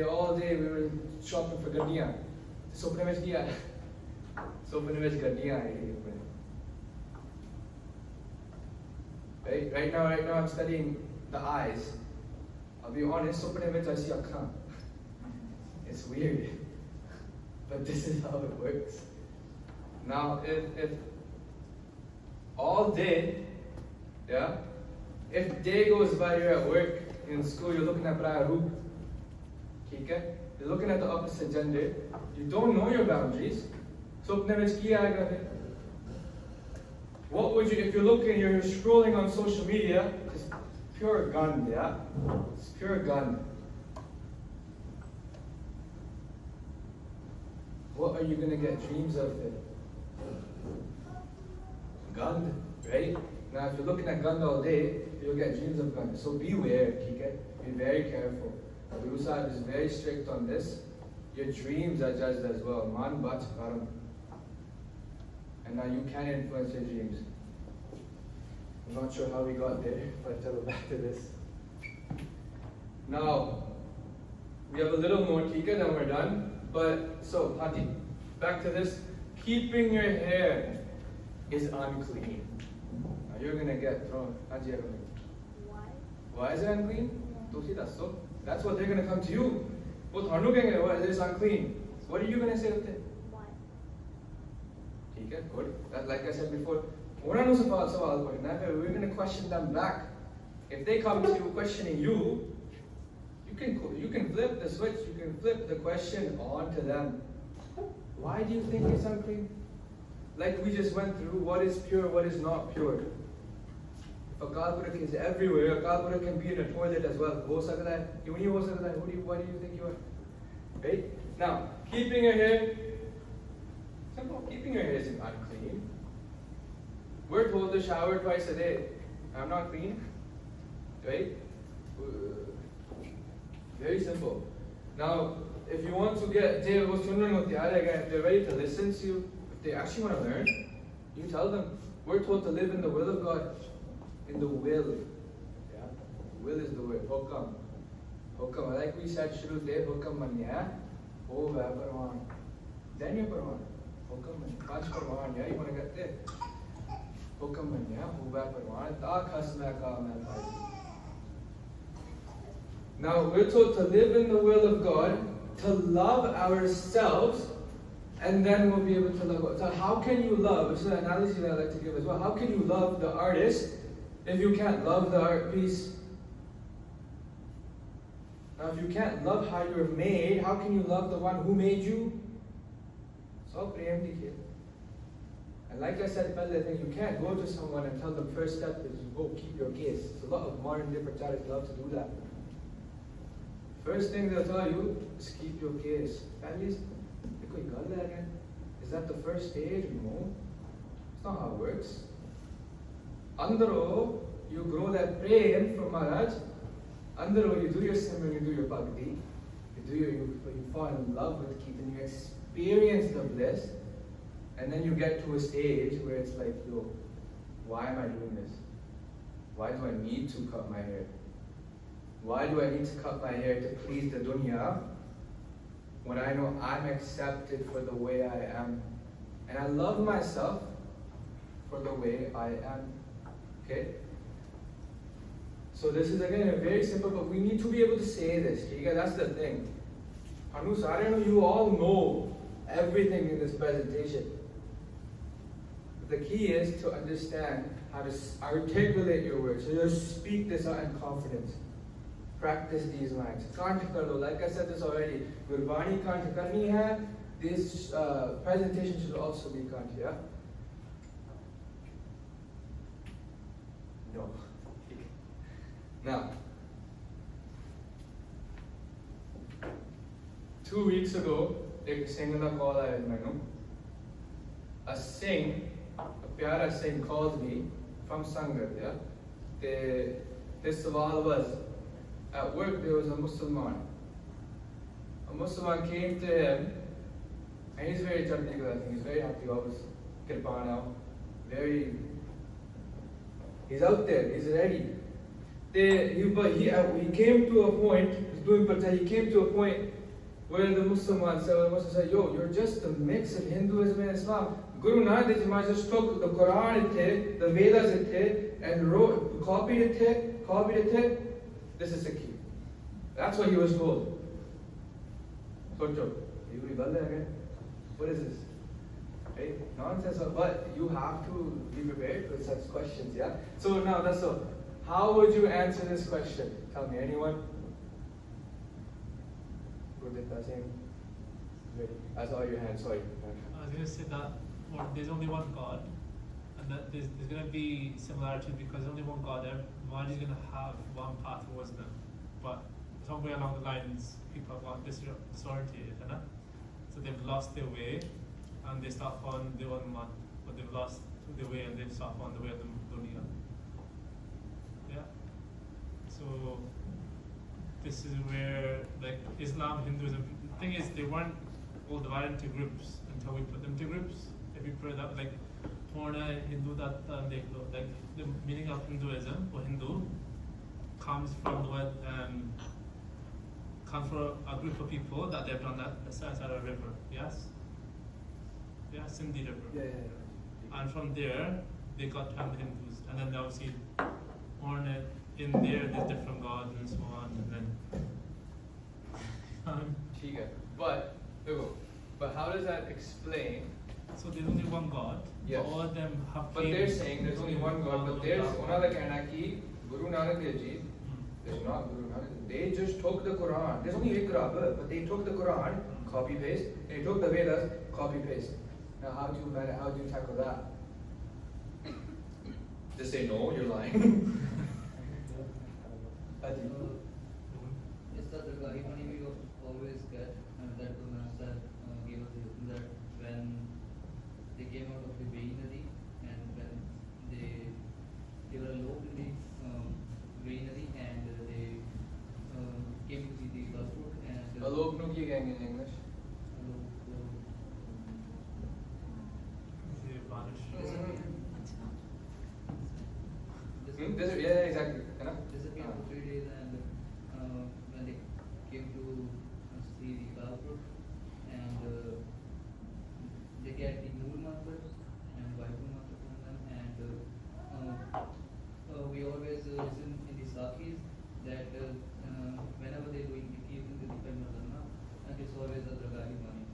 all day we were shopping for Gadiyan. Sopne vich kiya. Sopne vich Gadiyan hai. Right now I'm studying the eyes. I'll be honest, Sopne vich I see Akhan. It's weird. But this is how it works. Now, if all day, yeah, if day goes by, you're at work, in school, you're looking at Prayarup, okay? You're looking at the opposite gender, you don't know your boundaries, so what would you, if you're looking, you're scrolling on social media, it's pure gun, yeah? It's pure gun. What are you going to get dreams of it? Gand, right? Now, if you're looking at Gand all day, you'll get dreams of Gand. So beware, okay? Be very careful. Guru Sahib is very strict on this. Your dreams are judged as well. Man bach karam. And now you can influence your dreams. I'm not sure how we got there, but I'll back to this. Now, we have a little more tika, then we're done. But, so, Hati, back to this. Keeping your hair is unclean. Now you're going to get thrown. Why? Why is it unclean? That's what they're going to come to you. Why is this unclean? What are you going to say with it? Why? Okay, good. Like I said before, we're going to question them back. If they come to you questioning you, you can flip the switch, you can flip the question onto them. Why do you think it's unclean? Like we just went through, what is pure, what is not pure. If a Kalpurak is everywhere, a Kalpurak can be in a toilet as well. Why do you think you are? Right? Now, keeping your hair, simple, keeping your hair isn't unclean. We're told to shower twice a day. I'm not clean. Right? Very simple. Now, if you want to get, if they're ready to listen to you, if they actually want to learn, you tell them. We're told to live in the will of God. In the will. Yeah? Will is the word. Hukam. Hukam. Like we said, shuru de hukam manya. Oh, parwan. Then you're parwan. Hukam manya. Panch parwan. Yeah, you want to get there? Hukam manya. Oh, parwan. Ta khasna ka main bhai. Now, we're told to live in the will of God, to love ourselves, and then we'll be able to love God. So how can you love? This is an analogy that I like to give as well. How can you love the artist if you can't love the art piece? Now, if you can't love how you're made, how can you love the one who made you? So, and like I said, you can't go to someone and tell them first step is you go keep your case. A lot of modern day pracharas love to do that. First thing they'll tell you is keep your case. Families, is that the first stage? No. It's not how it works. Andaro, you grow that prem from Maharaj. Andaro, you do your simran, you do your bhakti. You fall in love with Kirtan, you experience the bliss. And then you get to a stage where it's like, yo, why am I doing this? Why do I need to cut my hair? Why do I need to cut my hair to please the dunya when I know I'm accepted for the way I am? And I love myself for the way I am. Okay? So this is again very simple, but we need to be able to say this. Okay? That's the thing. Anu Saranu, you all know everything in this presentation. The key is to understand how to articulate your words. So just speak this out in confidence. Practice these lines. Kanth karo. Like I said this already. Gurbani kanth karni hai. This presentation should also be kanth, yeah? No. Now, 2 weeks ago, a singer called I menu. A pyara Singh called me from Sangat, yeah? His sawal was, at work there was a Muslim. A Muslim came to him, and he's very technical, I think. He's very happy, always kirpana, he's out there, he's ready. He came to a point, he came to a point where the Muslim said, yo, you're just a mix of Hinduism and Islam. Guru Nanak Dev Ji just took the Quran, the Vedas, and copied it. This is Sikhi. That's what he was told. What is this? Right? Nonsense. But you have to be prepared for such questions, yeah? So now that's all. How would you answer this question? Tell me, anyone? I saw your hand, sorry. I was going to say that there's only one God, and that there's going to be similarities because there's only one God. Everyone is going to have one path towards them, but somewhere along the lines, people have got disoriented, so they've lost their way, and they start on their own man, but they've lost their way and they've started on the way of the dunya. Yeah. So this is where like Islam, Hinduism. The thing is, they weren't all divided into groups until we put them into groups. If we put it up like Purna Hindu, that like the meaning of Hinduism or Hindu comes from the word comes from a group of people that lived on that side of a river. Yes. Yeah, Sindhi River. Yeah. And from there they got termed Hindus, and then obviously Purna in there's different gods and so on, and then. But how does that explain? So there's only one God. Yes. All of them have. But they're saying there's only one God. But there's another Kanaki, Guru Nanak Dev Ji. There's not Guru Nanak. They just took the Quran. There's only one Quran, but they took the Quran, copy paste. They took the Vedas, copy paste. Now how do you tackle that? Just say no, you're lying. It's that the Gurmat we always get, and that the master gave us that when they came out of the Nadi, and when they were alone in the Nadi, and they came to see the Gulf and Alok nu ki kehenge in English? Yeah, exactly. Disappeared for 3 days, and when they came to see the Gulf and they get the Mool Mantra and Vaibhav Mantra from them, and we always listen in the Sakhis that whenever they're doing the Kirtan, the Deepak Madana, and it's always a Dragari money.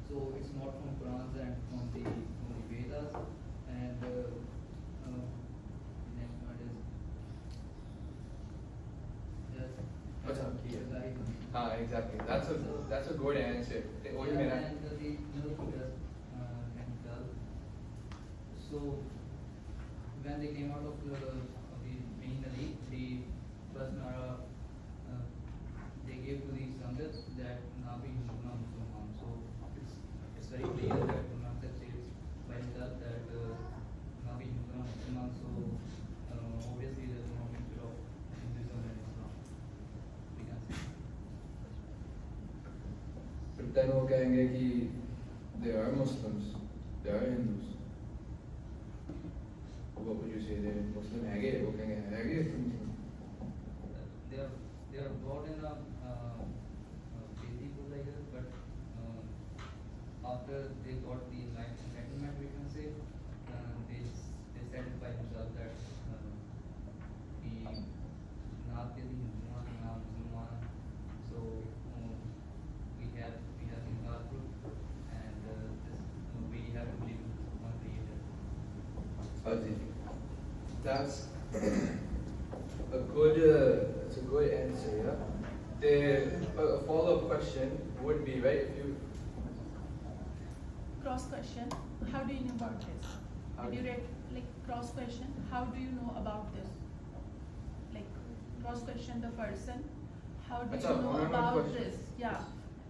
So it's not from Qurans and from the Vedas, and next one is Exactly. That's a good answer. What do you mean? And the another technical. So when they came out of the main Nadi, the first Nara they gave to the Sangat that Nabi Shukna Musliman. So it's very clear that Gurmat says by himself that Nabi Shukna Musliman. So obviously there's no mixture of Hinduism and Islam. We can say. But then वो कहेंगे कि they are Muslims, they are Hindus. What would you say? They're Muslim हैगे? वो कहेंगे हैगे? They are they are brought in a basic food, I guess, but after they got the enlightenment, we can say, they said by themselves that he not the Hinduan, not Musliman, so we have the God group, and we have to believe in one creator. That's it's a good answer, yeah. A follow-up question would be, right, if you cross question, how do you know about this? Did you read like cross question, how do you know about this? Like cross question the person, how do you know about this? Yeah.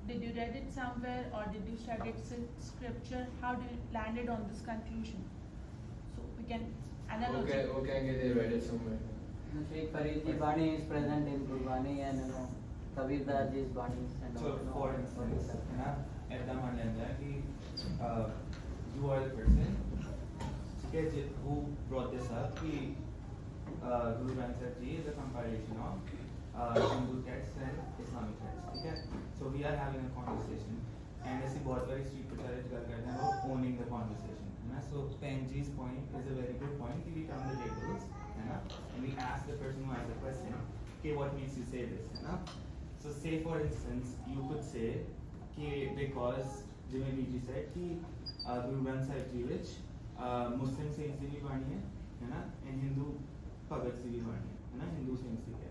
Did you read it somewhere or did you study scripture? How do you landed on this conclusion? So we can analyze. Okay, they read it somewhere. Sheikh Farid's Bani is present in Gurbani and Kabir Darji's Bani and so for instance, ऐसा मान लेते हैं कि you are the person who brought this up कि Guru Granth Sahib Ji is a compilation of Hindu texts and Islamic texts, ठीक है? So we are having a conversation and ऐसी बहुत बारी street पे चले करते हैं वो owning the conversation, है ना? So Penji's point is a very good point कि we turn the tables, है ना? And we ask the person who asked the question, okay, what makes you say this, है ना? So say for instance, you could say कि because Jimmy Ji said कि Guru Granth Sahib Ji which Muslim saints की भी वाणी है ना? And Hindu भगत की भी वाणी है ना? Hindu saints की है.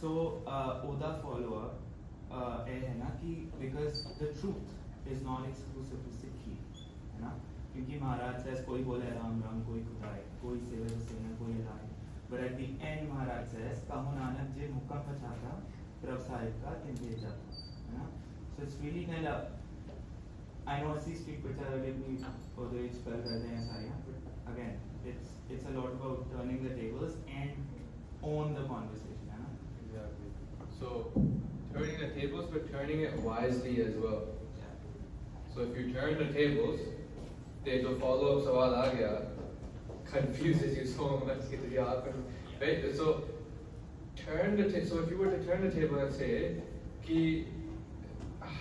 So ओदा follow up है ना कि because the truth is not exclusive to Sikhi, है ना? क्योंकि महाराज says कोई बोले राम राम कोई खुदा है, कोई सेवा सेना कोई अल्लाह है. But at the end Maharaj says कहो नानक जे हुक्म पछाता प्रभ साहिब का तिन भेजा, है ना? So it's really kind of, I know see street picture भी पौधे spell करते हैं सारे, but again it's a lot about turning the tables and own the conversation, है ना? Exactly. So turning the tables, but turning it wisely as well. Yeah. So if you turn the tables, they जो follow up सवाल आ गया confuses you so much कि तुझे आप right? So turn the so if you were to turn the table and say कि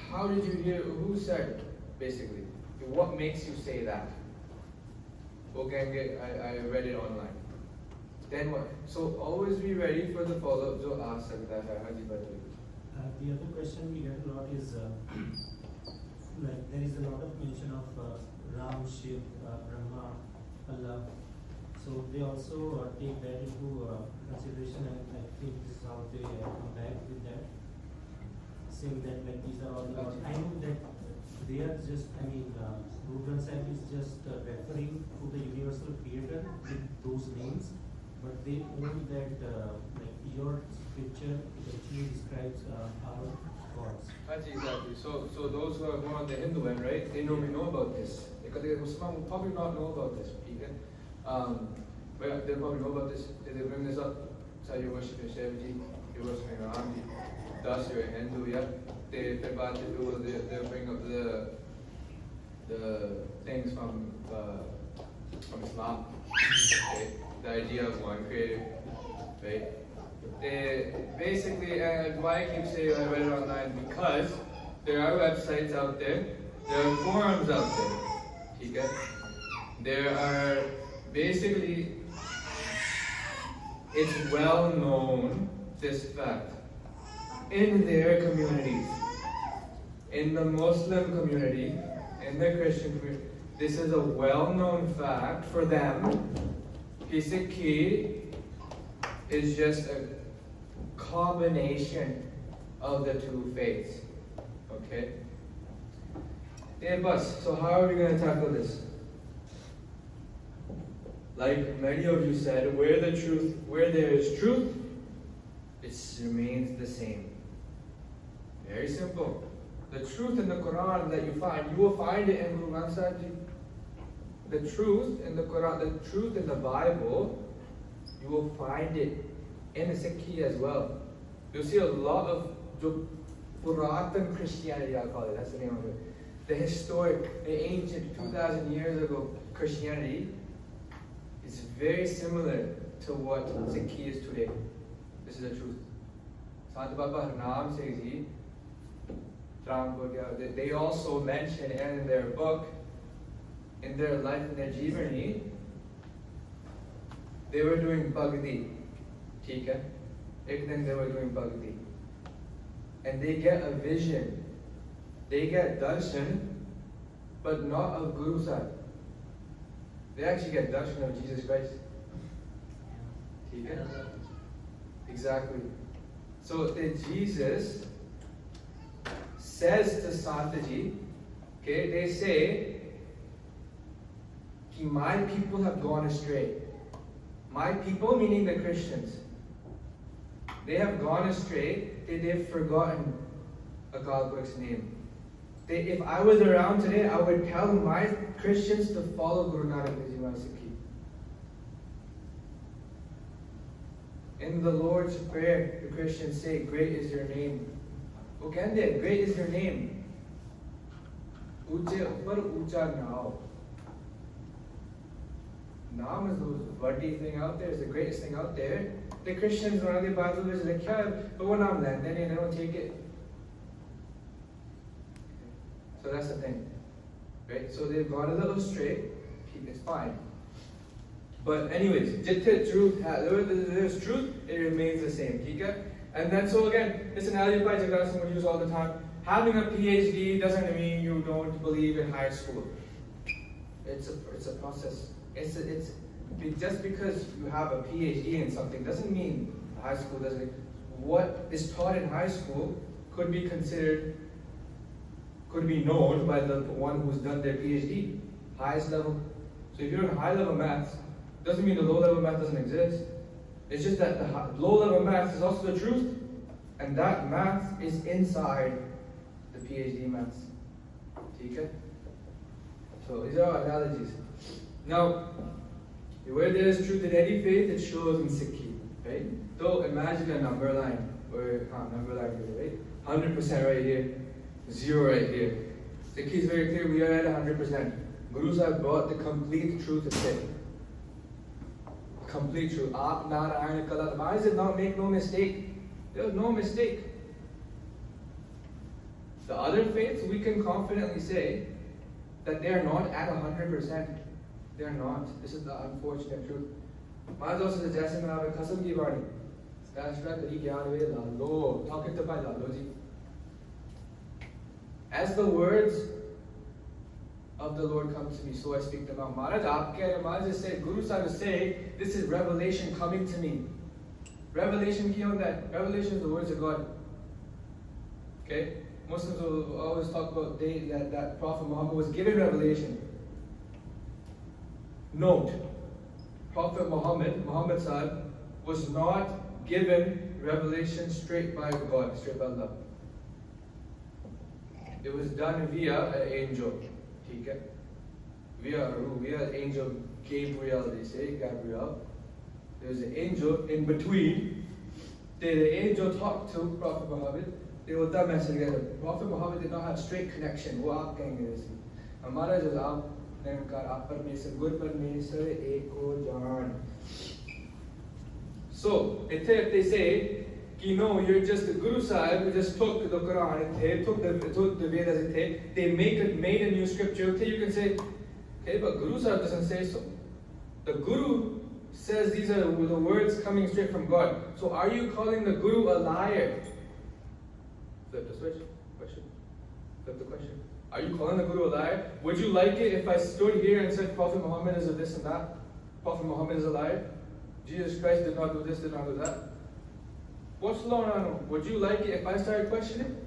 how did you hear, who said, basically, what makes you say that? Okay, I read it online. Then what? So always be ready for the follow-up. जो आ सकता है, हाँ जी बताइए. The other question we get a lot is like there is a lot of mention of Ram, Shiv, Brahma, Allah. So they also take that into consideration, and I think this is how they come back with that, saying that like these are all the gods. I know that they are just, I mean, Guru Granth Sahib is just referring to the universal creator with those names, but they own that like your scripture actually describes our gods. Exactly. So those who are more on the Hindu end, right? They normally know about this. Because the Muslim will probably not know about this. But they'll probably know about this. They bring this up. So you're worshiping Shivaji, you're worshiping Ramji. Thus you're a Hindu, yeah. They'll bring up the things from Islam, okay? The idea of one creator, right? Basically, why I keep saying I read it online, because there are websites out there, there are forums out there, okay? There are basically, it's well known, this fact, in their communities, in the Muslim community, in the Christian community, this is a well-known fact for them. Sikhi is just a combination of the two faiths. Okay? So how are we going to tackle this? Like many of you said, where there is truth, it remains the same. Very simple. The truth in the Quran that you find, you will find it in Guru Granth Sahib Ji. The truth in the Quran, the truth in the Bible, you will find it in the Sikhi as well. You'll see a lot of Puratan Christianity, I'll call it, that's the name of it. The historic, the ancient 2,000 years ago Christianity is very similar to what Sikhi is today. This is the truth. Sant Baba Harnam Singh Ji, they also mention in their book, in their life, in their Jeevani, they were doing bhakti. ठीक है? एक दिन they were doing bhakti. And they get a vision, they get darshan, but not of Guru Sahib. They actually get darshan of Jesus Christ. ठीक है? Exactly. So that Jesus says to Santaji, okay, they say, कि my people have gone astray. My people, meaning the Christians, they have gone astray. They've forgotten Akal Purukh's name. If I was around today, I would tell my Christians to follow Guru Nanak Dev Ji Maharaj Sikhi. In the Lord's Prayer, the Christians say, "Great is your name." Ukende, great is your name. Uche upar ucha nao. Naam is the worthy thing out there, is the greatest thing out there. The Christians, one of the Bible is like, but what naam land, then they don't take it. So that's the thing, right? So they've gone a little astray. It's fine. But anyways, jithe truth, there's truth, it remains the same. Okay? And then so again, this analogy by Jagat Singh we use all the time. Having a PhD doesn't mean you don't believe in high school. It's a process. It's just because you have a PhD in something doesn't mean high school doesn't. What is taught in high school could be considered, could be known by the one who's done their PhD, highest level. So if you're in high level maths, doesn't mean the low level math doesn't exist. It's just that the low level maths is also the truth, and that math is inside the PhD maths. Okay? So these are analogies. Now, where there is truth in any faith, it shows in Sikhi, right? So imagine a number line, or number line here, right? 100% right here, 0 right here. Sikhi is very clear, we are at 100%. Guru Sahib brought the complete truth of Sikh. Complete truth. Aap Narayana Kalat. Why does it not make no mistake? There is no mistake. The other faiths, we can confidently say that they are not at 100%. They are not. This is the unfortunate truth. Maharaj also says, Jaise Manabe Khasam Ki Vani. Talking to Dalhousie. As the words of the Lord come to me, so I speak to them. Maharaj, Maharaj is saying, Guru Sahib is saying, this is revelation coming to me. Revelation ki that. Revelation is the words of God. Okay? Muslims will always talk about that Prophet Muhammad was given revelation. Note, Prophet Muhammad Sahib, was not given revelation straight by God, straight by Allah. It was done via an angel. Okay? Via angel Gabriel, they say, Gabriel. There's an angel in between. The angel talked to Prophet Muhammad. They will that message together. Prophet Muhammad did not have straight connection. वो आप कहेंगे ऐसे. हमारा जो आप निरंकार आप परमेश्वर गुरु परमेश्वर एक को जान. So if they say, you know, you're just the Guru Sahib who just took the Quran, took the Vedas, they made a new scripture. You can say, okay, but Guru Sahib doesn't say so. The Guru says these are the words coming straight from God. So are you calling the Guru a liar? Flip the switch. Question. Flip the question. Are you calling the Guru a liar? Would you like it if I stood here and said Prophet Muhammad is a this and that? Prophet Muhammad is a liar? Jesus Christ did not do this, did not do that? What's going on? Would you like it if I started questioning?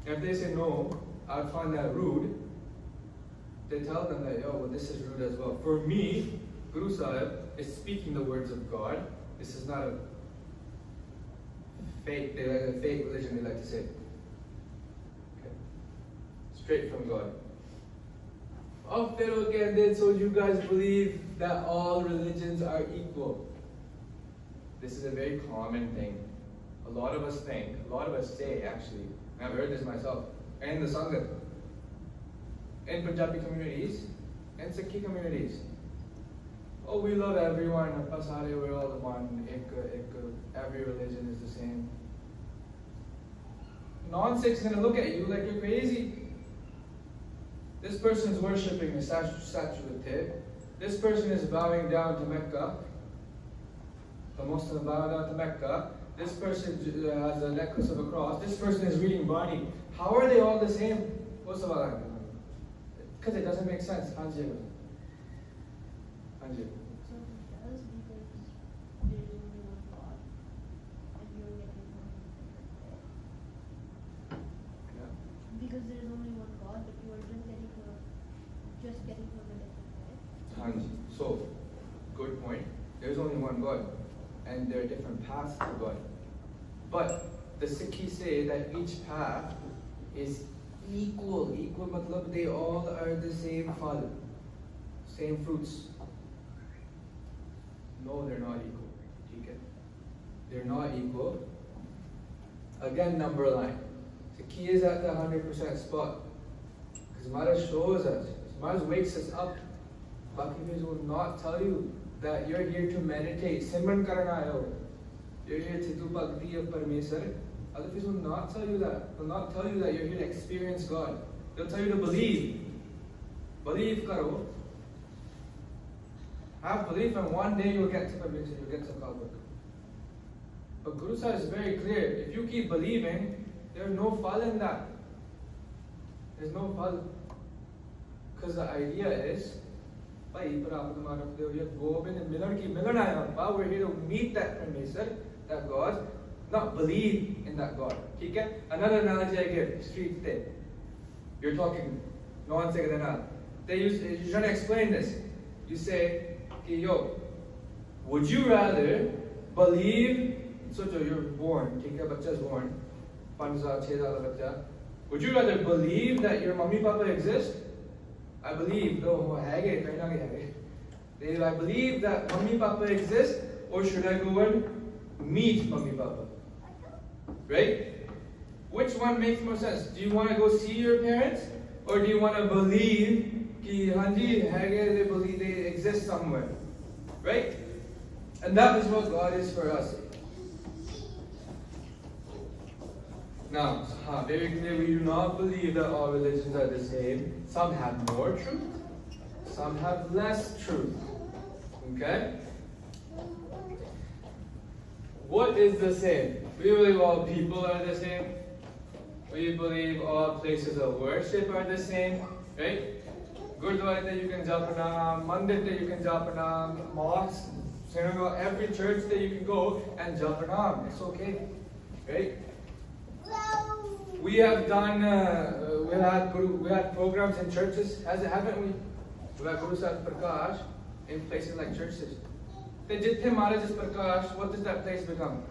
And if they say no, I'd find that rude. They tell them that, well, this is rude as well. For me, Guru Sahib is speaking the words of God. This is not a fake religion, they like to say. Okay. Straight from God. Oh, Pharaoh again did, so you guys believe that all religions are equal. This is a very common thing. A lot of us think, a lot of us say actually, and I've heard this myself, and in the Sangat, in Punjabi communities, and Sikhi communities. Oh, we love everyone, we're all the one, every religion is the same. non-Sikh's going to look at you like you're crazy. This person is worshipping a statue. This person is bowing down to Mecca. The Muslim bowing down to Mecca. This person has a necklace of a cross. This person is reading Bani. How are they all the same? What's the matter? Because it doesn't make sense. Hanji. So it does because there's only one God, and you're getting from Yeah. because there's only one God, but you are just getting from a different way. Hanji. So, good point. There's only one God, and there are different paths to God. But the Sikhi say that each path is equal. Equal matlab they all are the same father, same fruits. No, they're not equal. Okay? They're not equal. Again, number line. Sikhi is at the 100% spot. Because Maharaj shows us, Maharaj wakes us up. Bhakti will not tell you that you're here to meditate. Simran karana aayo. You're here to do bhakti of Parmeswar. Other people will not tell you that. They'll not tell you that you're here to experience God. They'll tell you to believe. Believe karo. Have belief, and one day you'll get to Parmeswar, you'll get to Kalbak. But Guru Sahib is very clear. If you keep believing, there's no fall in that. There's no fall. Because the idea is, we're here to meet that Parmeswar, that God, not believe in that God. Okay? Another analogy I give, street day. You're talking non-Sikh. You're trying to explain this. You say, yo, would you rather believe, so you're born, bacha's born, 5 saal, 6 saal bacha. Would you rather believe that your mummy papa exist? I believe, I believe that mummy papa exist, or should I go and meet mummy papa? Right? Which one makes more sense? Do you want to go see your parents, or do you want to believe ki hanji they believe they exist somewhere? Right? And that is what God is for us. Now, very clear, we do not believe that all religions are the same. Some have more truth, some have less truth. Okay? What is the same? We believe all people are the same. We believe all places of worship are the same. Right? Gurdwara that you can jap naam, mandir that you can jap naam, mosque, synagogue, every church that you can go and jap naam. It's okay. Right? We have done, we had programs in churches, haven't we? We had Guru Sahib Prakash in places like churches. Then Jithe Maharaj is Prakash, what does that place become?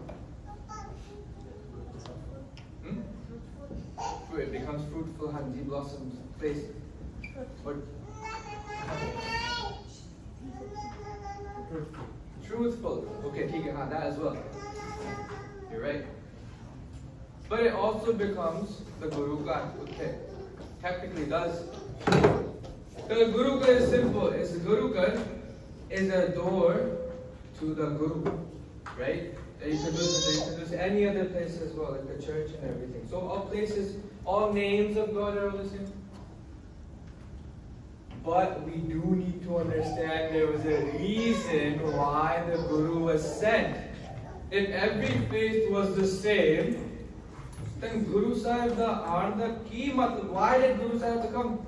It becomes fruitful, hanji blossoms place. But truthful. Okay, that as well. You're right. But it also becomes the Guru Ka. Okay. Technically does. The Guru Ka is simple. The Guru Ka is a door to the Guru. Right? You can do any other place as well, like the church and everything. So all places, all names of God are all the same. But we do need to understand there was a reason why the Guru was sent. If every faith was the same, then Guru Sahib are the key. Why did Guru Sahib come?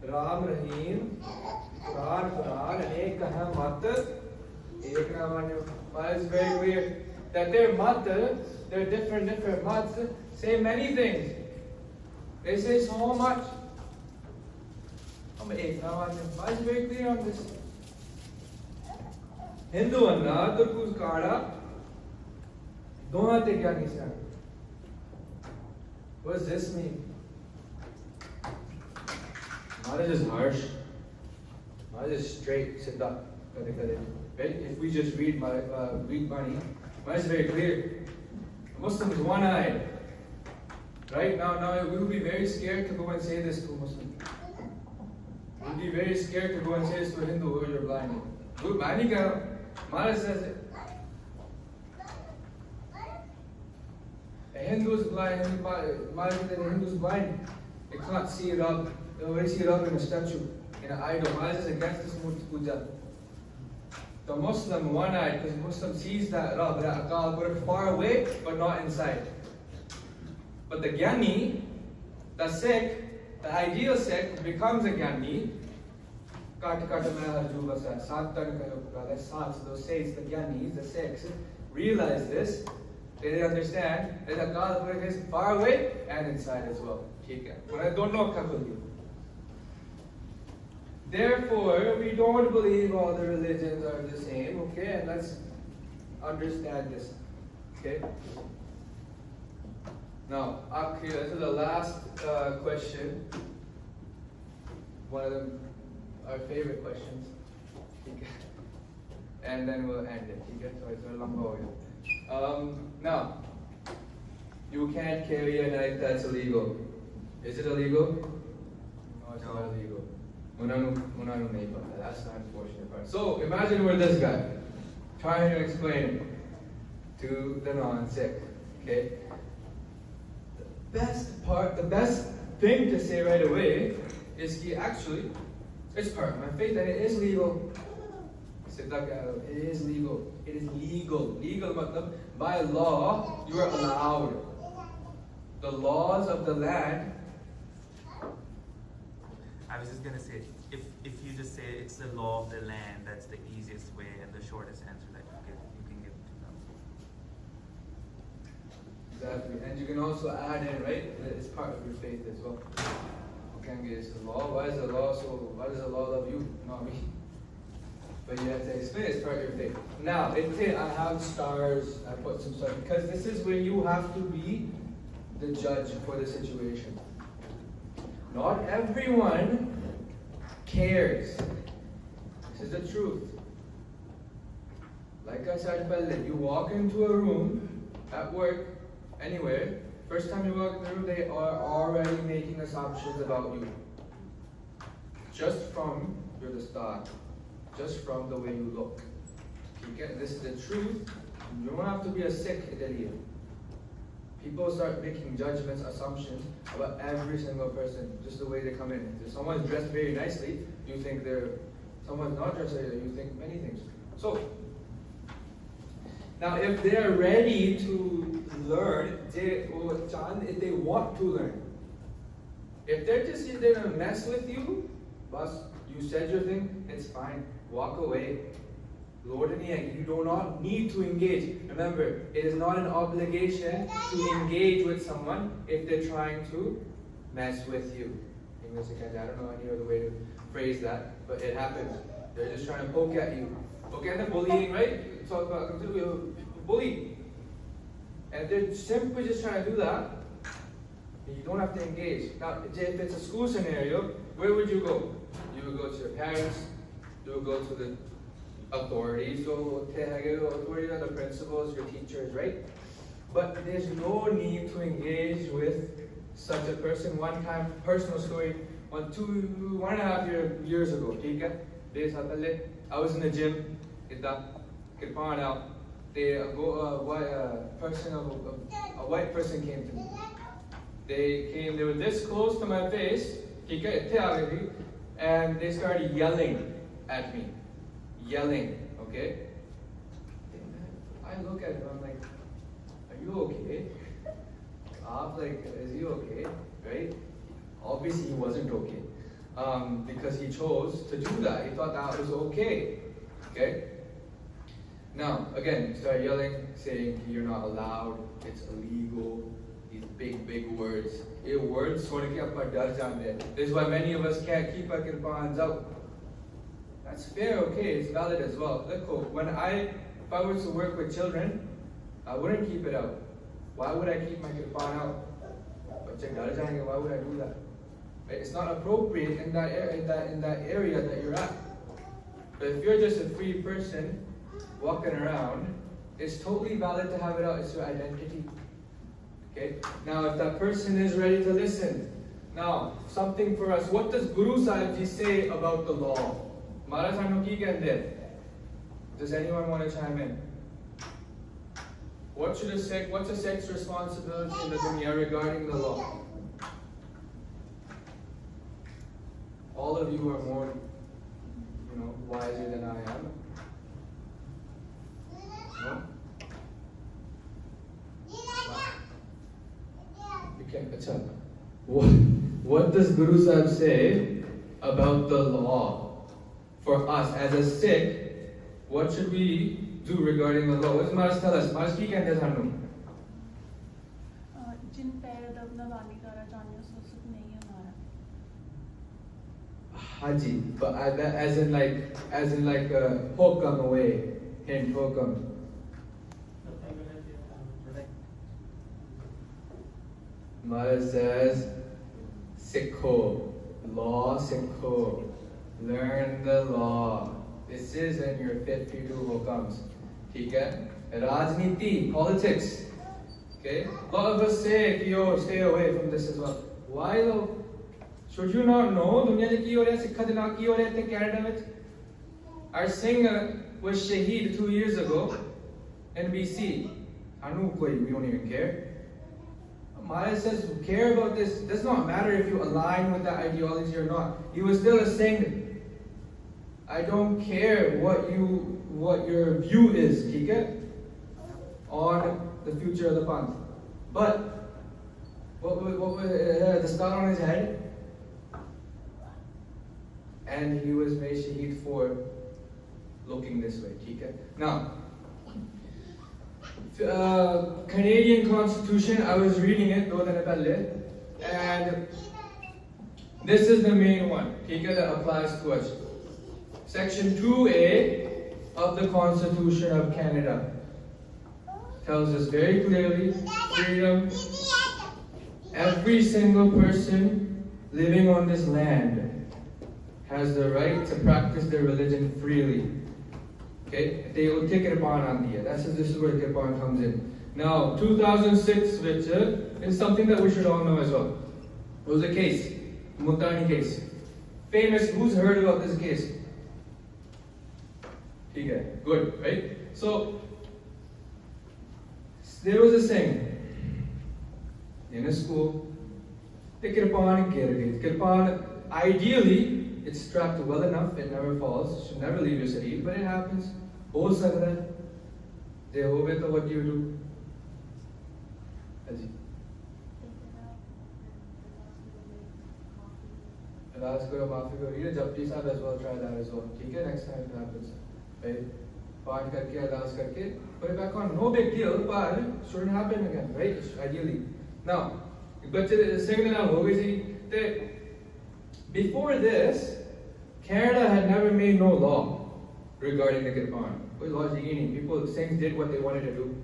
Ram Rahim, Quran, Ek Kaha Mat, Ek Ramanyo. It's very clear that their mat, they're different mats, say many things. They say so much. Ek Ramanyo. It's very clear on this. Hindu Anna, Turkus Kada, Dona Te Kya Nishan. What does this mean? Maharaj is harsh. Maharaj is straight, siddha. Right? If we just read Bani, Maharaj is very clear. A Muslim is one-eyed. Right? Now we would be very scared to go and say this to a Muslim. We would be very scared to go and say this to a Hindu, or you're blind. Guru Bani ka. Maharaj says it. A Hindu's blind, Maharaj said a Hindu's blind. They can't see Rab. They only see Rab in a statue, in an idol. Maharaj is against this Murti Puja. The Muslim one-eyed, because Muslim sees that Rab, that Akal Purukh far away, but not inside. But the Gyani, the Sikh, the ideal Sikh becomes a Gyani. So those saints, the Gyanis, the Sikhs, realize this. They understand that Akal Purukh is far away and inside as well. But I don't know Kakul. Therefore, we don't believe all the religions are the same, okay? And let's understand this, okay? Now, up here to the last question. One of them, our favorite questions. And then we'll end it, okay? So it's a long now, you can't carry a knife that's illegal. Is it illegal? No, it's not illegal. That's the unfortunate part. So imagine we're this guy trying to explain to the non-Sikh. Okay? The best thing to say right away is actually it's part of my faith and it is legal. It is legal. It is legal. Legal matlab, by law you are allowed. The laws of the land. I was just gonna say, if you just say it's the law of the land, that's the easiest way and the shortest answer that you can give to them. Exactly, and you can also add in, right? That it's part of your faith as well. Okay, it's the law. Why is the law so? Why does the law love you, not me? But you have to explain it's part of your faith. Now, I have stars. I put some stars because this is where you have to be the judge for the situation. Not everyone cares. This is the truth. Like I said earlier, you walk into a room, at work, anywhere, first time you walk in the room, they are already making assumptions about you. Just from your start, just from the way you look. This is the truth. You don't have to be a Sikh Italian. People start making judgments, assumptions about every single person, just the way they come in. If someone's dressed very nicely, you think someone's not dressed like that, you think many things. So, now if they're ready to learn, if they want to learn. If they're just there to mess with you, boss, you said your thing, it's fine, walk away. You do not need to engage. Remember, it is not an obligation to engage with someone if they're trying to mess with you. I don't know any other way to phrase that, but it happens. They're just trying to poke at you. Okay, and the bullying, right? Talk about bully. And they're simply just trying to do that. You don't have to engage. Now, if it's a school scenario, where would you go? You would go to your parents. You would go to the authorities, so authorities are the principals, your teachers, right? But there's no need to engage with such a person. One time, personal story, 1.5 years ago, I was in the gym, out. A white person came to me. They were this close to my face, and they started yelling at me. Yelling, okay? I look at him, I'm like, are you okay? Is he okay? Right? Obviously he wasn't okay. Because he chose to do that. He thought that was okay. Okay? Now, again, start yelling, saying you're not allowed, it's illegal, these big words. These words, this is why many of us can't keep our kirbans out. That's fair, okay, it's valid as well. Look, if I was to work with children, I wouldn't keep it out. Why would I keep my kirpan out? Why would I do that? Right? It's not appropriate in that area that you're at. But if you're just a free person walking around, it's totally valid to have it out. It's your identity. Okay? Now, if that person is ready to listen, now something for us. What does Guru Sahib Ji say about the law? Maharaj Sanu ki kehande? Does anyone want to chime in? What's a Sikh's responsibility in the dunya regarding the law? All of you are more, wiser than I am. No? You can't. Achha. What does Guru Sahib say about the law? For us as a Sikh, what should we do regarding the law? What does Maharaj tell us? Maharaj, ki kehte hain sanu? जिन पैर दबना वाली तारा जानियो सो सुख नहीं है हमारा. Haji, but as in like hokam away, hint hokam. Maharaj says, Sikho, law Sikho, learn the law. This is in your 52 hokams. ठीक है? Rajniti, politics. Okay? A lot of us say, yo, stay away from this as well. Why though? Should you not know? Dunya de ki ho raha hai, Sikha de na ki ho raha hai Canada vich? Our singer was shaheed 2 years ago in BC. Anu koi, we don't even care. Maharaj says, care about this. It does not matter if you align with that ideology or not. He was still a singer. I don't care what your view is, ठीक है? On the future of the Panth. But what the scar on his head, and he was made shaheed for looking this way, ठीक है? Now, Canadian Constitution, I was reading it, and this is the main one, ठीक है, that applies to us. Section 2A of the Constitution of Canada tells us very clearly, freedom. Every single person living on this land has the right to practice their religion freely. Okay? This is where Kirpan comes in. Now, 2006, which is something that we should all know as well. It was a case, Multani case. Famous, who's heard about this case? Okay, good, right? So, there was a saying in a school, the Kirpan Kirpan, ideally, it's strapped well enough, it never falls, should never leave your city, but it happens. Ho sakta hai. They hove, so what do you do? Haji. Alas karo, maafi karo. Japji sahab as well, try that as well. Okay, next time it happens. Right? Path karke, alas karke, put it back on. No big deal, but it shouldn't happen again, right? Ideally. Now, before this, Canada had never made no law regarding the Kirpan. People, Singhs did what they wanted to do.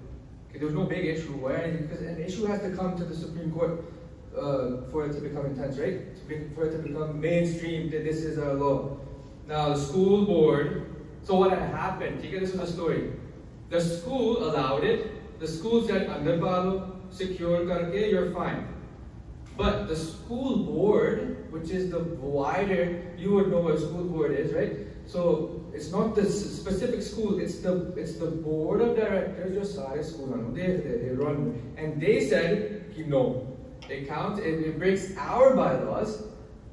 Okay, there was no big issue or anything, because an issue has to come to the Supreme Court for it to become intense, right? For it to become mainstream, that this is our law. Now, the school board, so what had happened? This was the story. The school allowed it. The school said, "Andar palo, secure karke, you're fine." But the school board, which is the wider, you would know what a school board is, right? So it's not the specific school, it's the board of directors, your sare school, they run. And they said, no, it breaks our bylaws,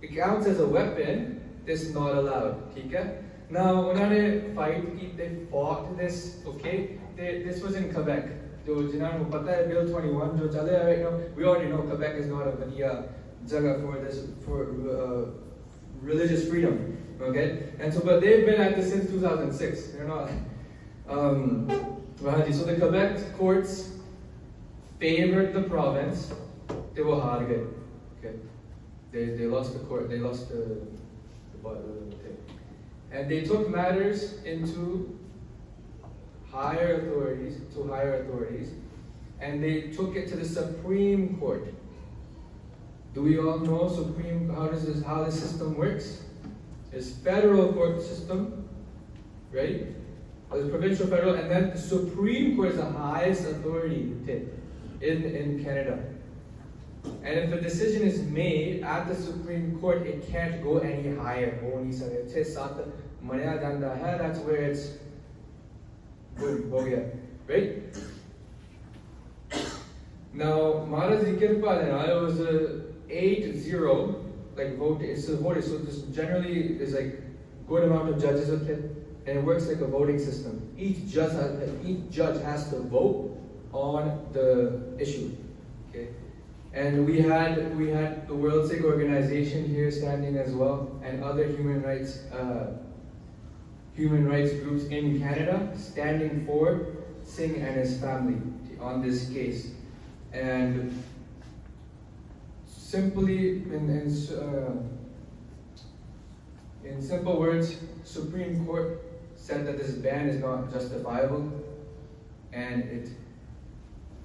it counts as a weapon, this is not allowed. Okay? Now, when they fought this, okay, this was in Quebec. Bill 21, right now, we already know Quebec is not a Vania Jaga for religious freedom. Okay? And so, but they've been at this since 2006. They're not. So the Quebec courts favored the province. They were hard again. Okay? They lost the court, they lost the thing. And they took matters into higher authorities, and they took it to the Supreme Court. Do we all know how this system works? There's federal court system, right? There's provincial, federal, and then the Supreme Court is the highest authority in Canada. And if a decision is made at the Supreme Court, it can't go any higher. That's where it's right? Now, Maharaj Kirpa, it was a 8-0, like vote. It's a vote. So this generally is like good amount of judges with it, and it works like a voting system. Each judge has to vote on the issue. Okay, and we had the World Sikh Organization here standing as well, and other human rights groups in Canada standing for Singh and his family on this case. And simply, in simple words, Supreme Court said that this ban is not justifiable, and it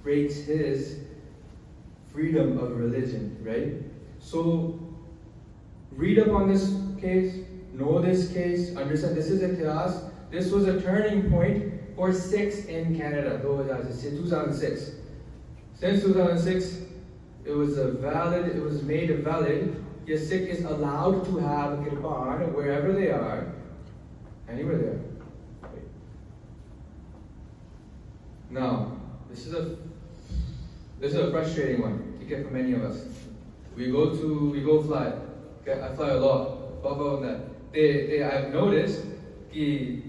breaks his freedom of religion, right? So, read up on this case, know this case, understand this is ikhtias. This was a turning point for Sikhs in Canada, 2006. Since 2006, it was made valid. Your Sikh is allowed to have a kirpan wherever they are, anywhere they are. Right. Now, this is a frustrating one to get for many of us. We go fly. Okay, I fly a lot. I've noticed that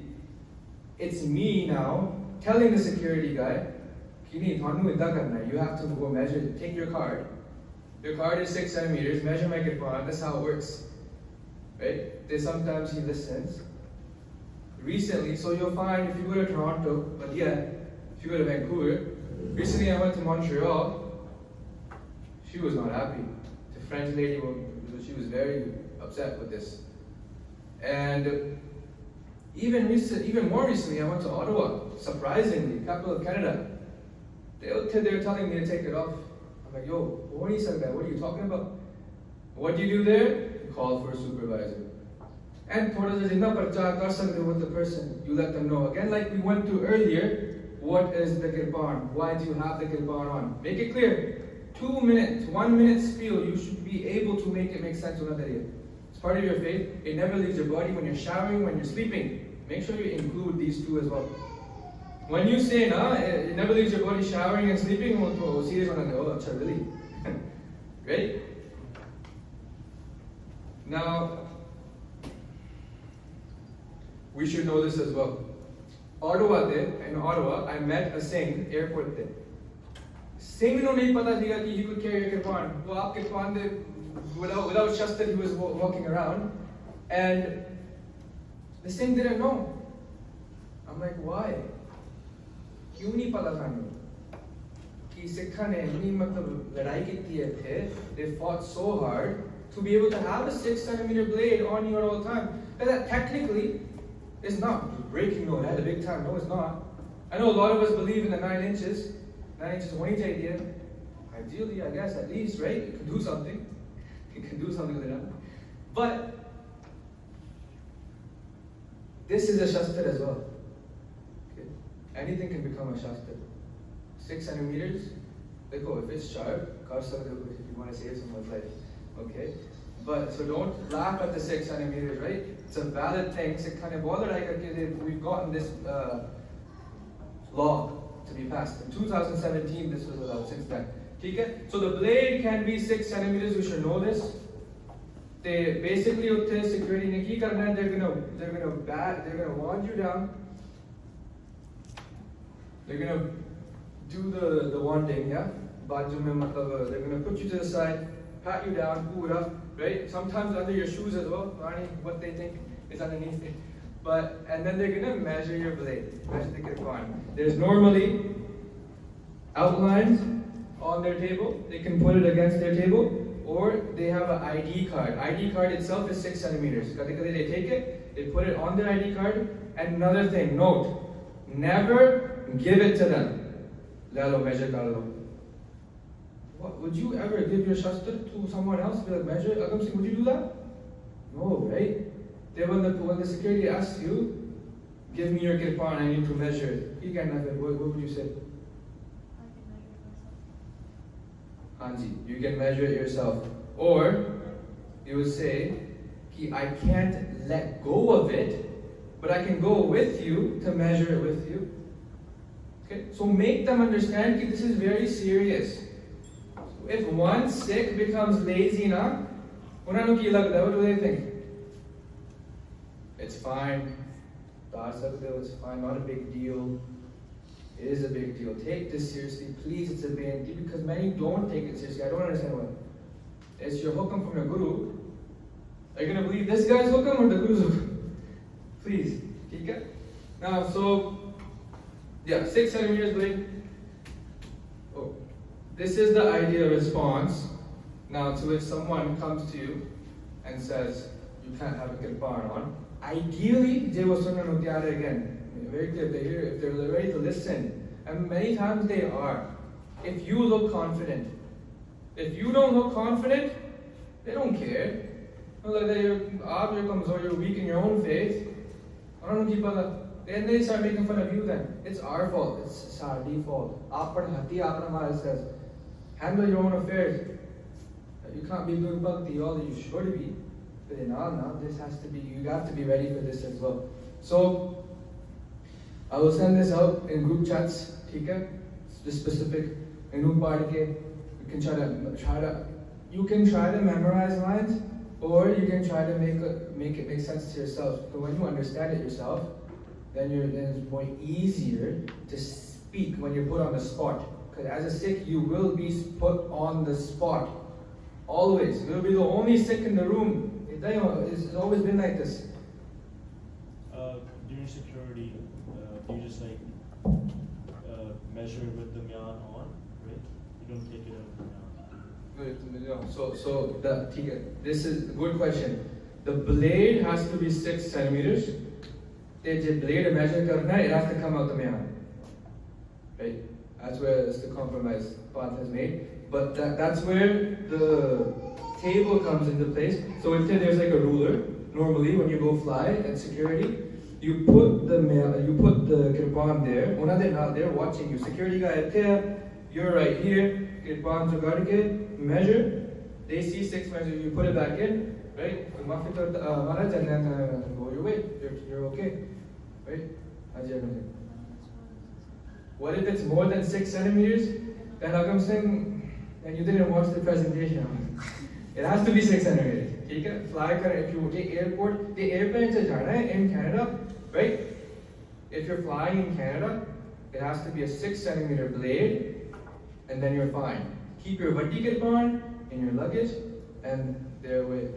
it's me now telling the security guy, you have to go measure, take your card. Your card is 6 centimeters, measure my kirpan, that's how it works. Right? Sometimes he listens. Recently, so you'll find if you go to Toronto, but yeah, if you go to Vancouver, recently I went to Montreal, she was not happy. The French lady, she was very upset with this. And even more recently, I went to Ottawa, surprisingly, capital of Canada. They were telling me to take it off. I'm like, yo, what are you talking about? What do you do there? You call for a supervisor. And with the person, you let them know. Again, like we went through earlier, what is the kirpan? Why do you have the kirpan on? Make it clear. 1 minute spiel, you should be able to make it make sense. It's part of your faith. It never leaves your body when you're showering, when you're sleeping. Make sure you include these two as well. When you say, it never leaves your body showering and sleeping, really? Right? Now, we should know this as well. In Ottawa, I met a Singh airport there. Singh no nahi pata tha ki he could carry a kirpan. Without shastra, he was walking around, and the Singh didn't know. I'm like, why? क्यों नहीं पता था कि सिखा ने इतनी लड़ाई की थी. They fought so hard to be able to have a 6 centimeter blade on you at all time. But that technically is not breaking no head a big time. No, it's not. I know a lot of us believe in the 9 inches. 9 inches won't take it. Ideally, I guess at least, right? It can do something. It can do something with it. But this is a shastra as well. Anything can become a shastra. 6 centimeters, if it's sharp, if you want to save someone's life. Okay? But so don't laugh at the 6 centimeters, right? It's a valid thing. We've gotten this law to be passed. In 2017, this was allowed since then. Okay? So the blade can be 6 centimeters, we should know this. They basically security they're gonna wand you down. They're gonna do the wanding, yeah? They're gonna put you to the side, pat you down, right? Sometimes under your shoes as well, what they think is underneath it. And then they're gonna measure your blade, measure the kirpan. There's normally outlines on their table. They can put it against their table, or they have an ID card. ID card itself is 6 centimeters. They take it, they put it on their ID card. And another thing, note, never give it to them. Measure. What, would you ever give your shastra to someone else? Be like, measure? Agam Singh, would you do that? No, right? Then when the security asks you, give me your kirpan, I need to measure it. What would you say? Hanji, you can measure it yourself. Or you would say, I can't let go of it, but I can go with you to measure it with you. Okay, so make them understand that this is very serious. So if one Sikh becomes lazy, na, what do they think? It's fine. It's fine, not a big deal. It is a big deal. Take this seriously, please. It's a beinti, because many don't take it seriously. I don't understand why. It's your hukam from your guru. Are you going to believe this guy's hukam or the guru's hukam? Please. Okay? Now, so, yeah, 6 centimeters blade. Oh, this is the ideal response. Now, to if someone comes to you and says, you can't have a kirpan on, ideally, they will again. Very clear, if they're ready to listen. And many times they are. If you look confident. If you don't look confident, they don't care. You're weak in your own faith. I don't know people that. Then they start making fun of you then. It's our fault. It's our default. Says, handle your own affairs. You can't be doing bhakti all that you should be. But now this has to be, you have to be ready for this as well. So, I will send this out in group chats, okay? The specific, in group party, you can try to memorize lines, or you can try to make it make sense to yourself. So when you understand it yourself, then it's more easier to speak when you're put on the spot. Because as a Sikh, you will be put on the spot. Always. You'll be the only Sikh in the room. It's always been like this. During security, you just measure with the myan on, right? You don't take it out of the myan. This is a good question. The blade has to be 6 centimeters. The blade measure karna, it has to come out the myan. Right? That's where the compromise path is made. But that's where the table comes into place. So if there's like a ruler, normally when you go fly at security, you put the kirpan there. They're watching you. Security guy, you're right here. Kirpan to measure. They see 6 measures. You put it back in, right? And then go your way. You're okay, right? What if it's more than 6 centimeters? Then Agam Singh, and you didn't watch the presentation. It has to be 6 centimeters. Okay? Fly if you take airport, the airplane in Canada, right? If you're flying in Canada, it has to be a 6 centimeter blade, and then you're fine. Keep your vati kirpan in your luggage, and that way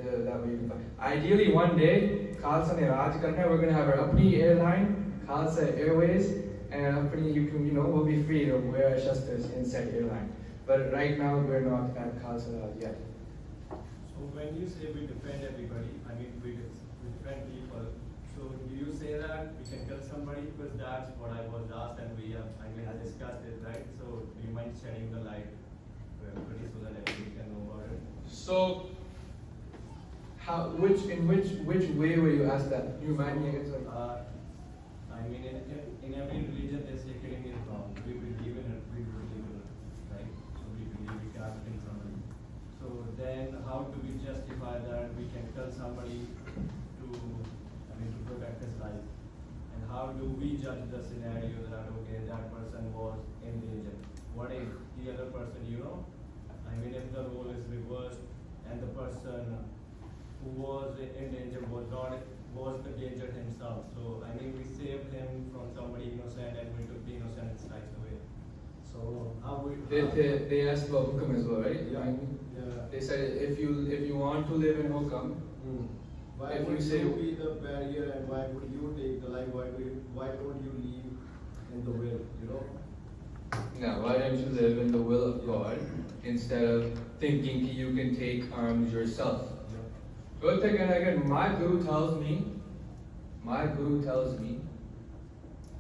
you can fly. Ideally, one day, Khalsa ne Raj karna, we're going to have our apni airline, Khalsa Airways, and we'll be free to wear our shastras inside airline. But right now, we're not at Khalsa Raj yet. So when you say we defend everybody, I mean we defend people. So do you say that we can kill somebody? Because that's what I was asked, and I discussed it, right? So do you mind shedding the light pretty so that everybody can know about it? So, which way were you asked that? You remind me again, sorry. I mean, in every religion they say killing is wrong. We believe in it, right? So we believe we can't kill somebody. So then how do we justify that we can kill somebody to protect his life? And how do we judge the scenario that, okay, that person was in danger? What if the other person, if the role is reversed and the person who was in danger was the danger himself. So we saved him from somebody innocent and we took the innocent life away. So how we they asked about hukam as well, right? Yeah. They said if you want to live in hukam, why if would you say you be the barrier and why would you take the life? Why don't you live in the will? Now, why don't you live in the will of God instead of thinking you can take arms yourself? Good thing, and again, my guru tells me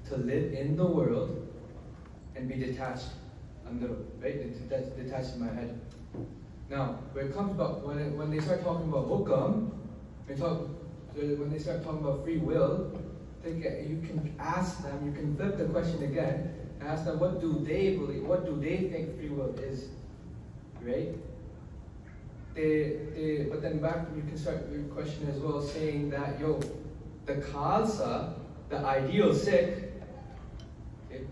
to live in the world and be detached, right? Detached in my head. Now, when it comes about when they start talking about hukam, when they start talking about free will, you can ask them, you can flip the question again, and ask them what do they believe, what do they think free will is, right? But then back, you can start your question as well, saying that the Khalsa, the ideal Sikh, Okay,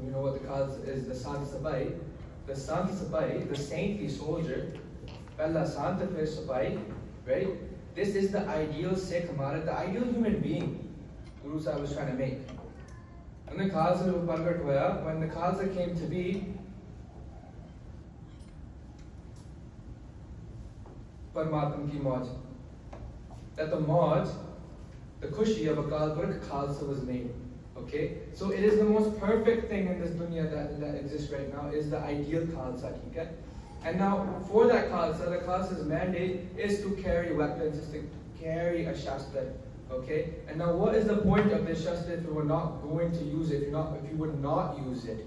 you know what the cause is? The Sant Sabai. The Sant Sabai, the saintly soldier, Pehla Sant fir Sabai, right? This is the ideal Sikh, the ideal human being Guru Sahib was trying to make. And the Khalsa Pragat hoya, when the Khalsa came to be, Parmatma ki Maaj, that the Maaj, the Kushi of Akal Purkh Khalsa was made. Okay, so it is the most perfect thing in this dunya that exists right now is the ideal Khalsa. Okay? And now for that Khalsa, the Khalsa's mandate is to carry weapons, is to carry a Shastra. Okay? And now what is the point of this Shastra if you were not going to use it, if you would not use it?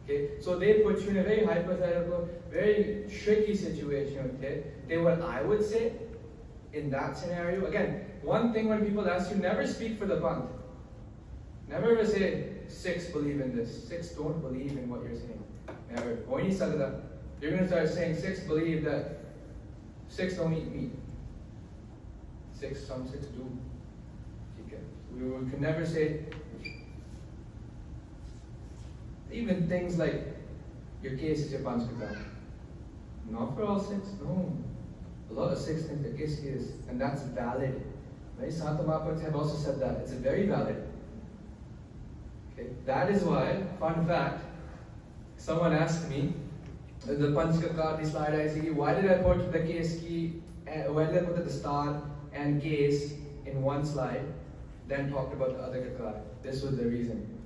Okay? So they put you in a very hypothetical, very tricky situation. Okay? What I would say in that scenario, again, one thing when people ask you, never speak for the Panth. Never ever say, Sikhs believe in this. Sikhs don't believe in what you're saying. Never. You're going to start saying Sikhs believe that Sikhs don't eat meat. Some Sikhs do. Okay. We can never say, even things like, your case is your Panch Kitab. Not for all Sikhs, no. A lot of Sikhs think the case is, and that's valid. Right? Sant Mahaprabhu have also said that. It's very valid. Okay. That is why, fun fact, someone asked me, the Panch Kakar, the slide I see, why did I put the case key, why did I put the star and case in one slide, then talked about the other Kakar? This was the reason.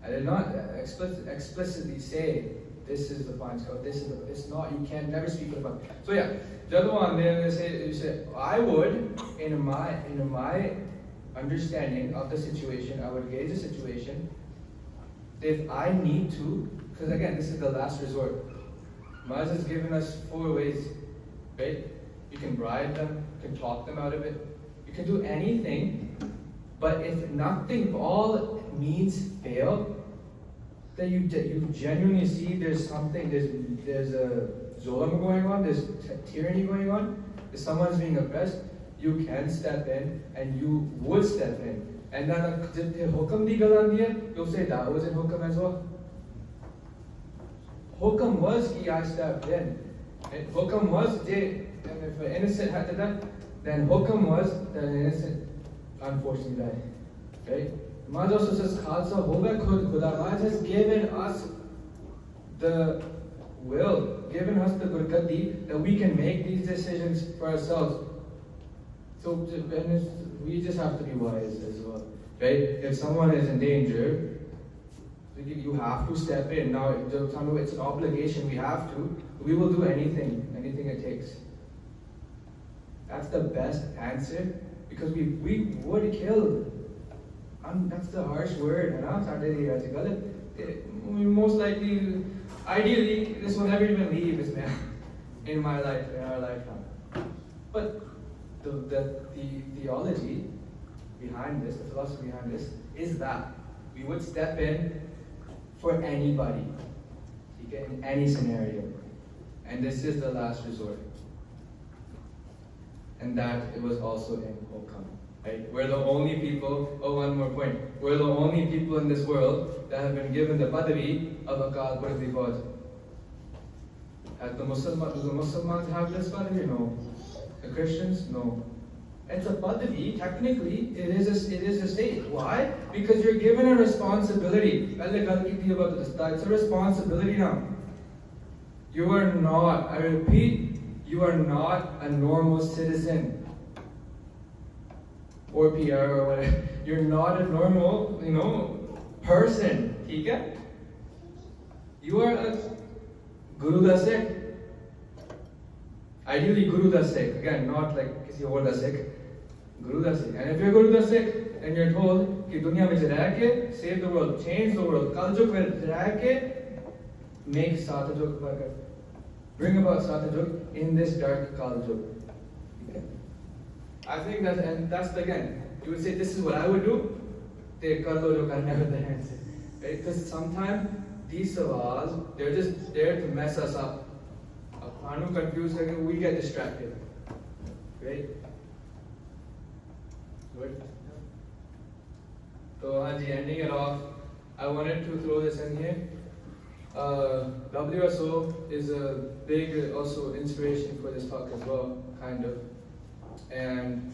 I did not explicitly say, this is the Panch Kakar, this is the, it's not, you can never speak of Panch. So yeah, Jadwan, you say, I would, in my understanding of the situation, I would gauge the situation, if I need to, because again, this is the last resort. Maz has given us 4 ways, right? You can bribe them, you can talk them out of it, you can do anything, but if nothing, if all means fail, then you genuinely see there's something, there's a zulm going on, there's tyranny going on, if someone's being oppressed, you can step in and you would step in. And then if hukam di galan diya, you'll say that was in hukam as well. Hukam was ki I stepped in. And hukam was and if an innocent had to die, then hukam was that an innocent unfortunately died. Right? Maj also says Khalsa hoga khud khuda. Maj has given us the will, given us the gurgati that we can make these decisions for ourselves. So we just have to be wise as well, right? If someone is in danger, you have to step in. Now, it's an obligation, we have to. We will do anything it takes. That's the best answer, because we would kill. That's the harsh word. We most likely, ideally, this will never even leave this man in my life, in our lifetime. But the theology behind this, the philosophy behind this, is that we would step in for anybody, in any scenario. And this is the last resort. And that it was also in Hokam. Right? We're the only people, one more point. We're the only people in this world that have been given the padavi of Akal Purkh di Fauj. Do the Muslims have this padavi? No. The Christians? No. It's a padavi, technically, it is a state. Why? Because you're given a responsibility. It's a responsibility now. You are not, I repeat, you are not a normal citizen. Or PR or whatever. You're not a normal, person. Okay? You are a Guru da Sikh. Ideally Guru da Sikh. Again, not like kisi aur da Sikh. Guru da Sikh. And if you're Guru da Sikh and you're told ki dunya mein reh ke save the world, change the world, Kaljug mein reh ke make Satajug Bhagat. Bring about Satajug in this dark Kaljug. Okay? I think that's again, you would say this is what I would do. Right? Because sometimes these sawals, they're just there to mess us up. Confused, we get distracted. Right? Good? So, ending it off, I wanted to throw this in here. WSO is a big also inspiration for this talk as well, kind of. And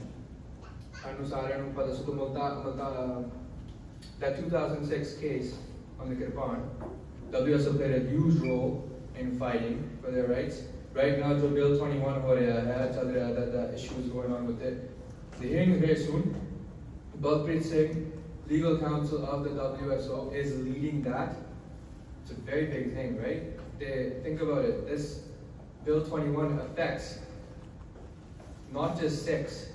that 2006 case on the Kirpan, WSO played a huge role in fighting for their rights. Right now, the Bill 21 the issues going on with it. The hearing is very soon. Balpreet Singh, legal counsel of the WSO, is leading that. It's a very big thing, right? Think about it. This Bill 21 affects not just Sikhs,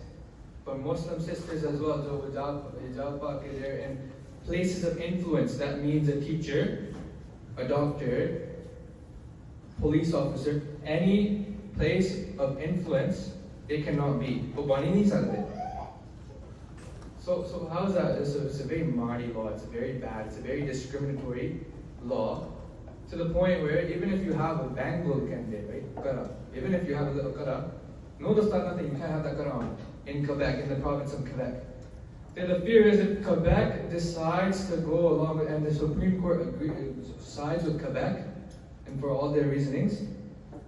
but Muslim sisters as well. So hijab, they're in places of influence. That means a teacher, a doctor, police officer, any place of influence, it cannot be. So how is that? It's a very mardy law. It's very bad. It's a very discriminatory law, to the point where even if you have a bangle candidate, right, kara, even if you have a little kara, no, that's not nothing. You can't have that kara on in Quebec, in the province of Quebec. Then the fear is if Quebec decides to go along with, and the Supreme Court sides with Quebec, and for all their reasonings,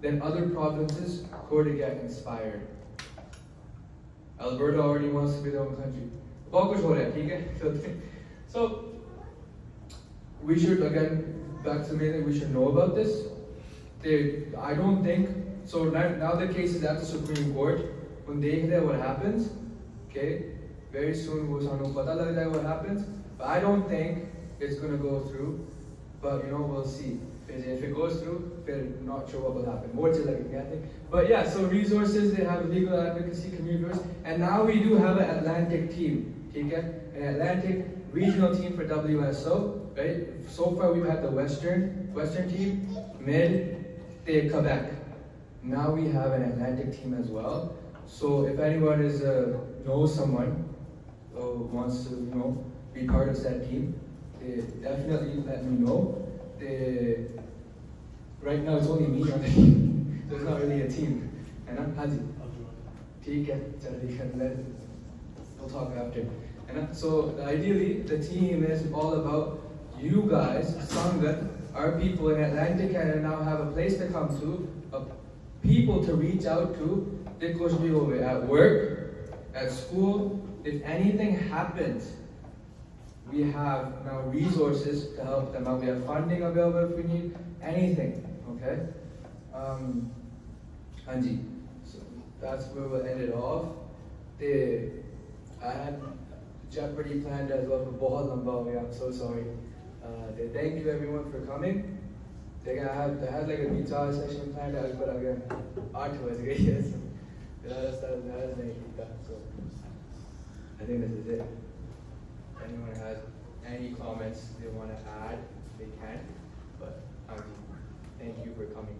then other provinces go to get inspired. Alberta already wants to be their own country. So we should, again, back to the main thing, we should know about this. I don't think, so now the case is at the Supreme Court. When they hear what happens, okay, very soon we'll know what happens. But I don't think it's going to go through. But we'll see. If it goes through, we're not sure what will happen. More to but yeah, so resources, they have legal advocacy, community groups, and now we do have an Atlantic team. An Atlantic regional team for WSO, right? So far we've had the Western team, Mid, Quebec. Now we have an Atlantic team as well. So if anyone knows someone who wants to be part of that team, definitely let me know. Right now it's only me on the team. There's not really a team. And I'm Haji. We'll talk after. And so ideally, the team is all about you guys, Sangat, our people in Atlantic Canada now have a place to come to, people to reach out to, at work, at school. If anything happens, we have now resources to help them out. We have funding available if we need anything, okay? Anji, so that's where we'll end it off. I had Jeopardy planned as well for Bahut Lamba ho gaya. I'm so sorry. Thank you everyone for coming. I had like a guitar session planned, but again, 8 was great. Yes. So I think this is it. If anyone has any comments they want to add, they can. But thank you for coming.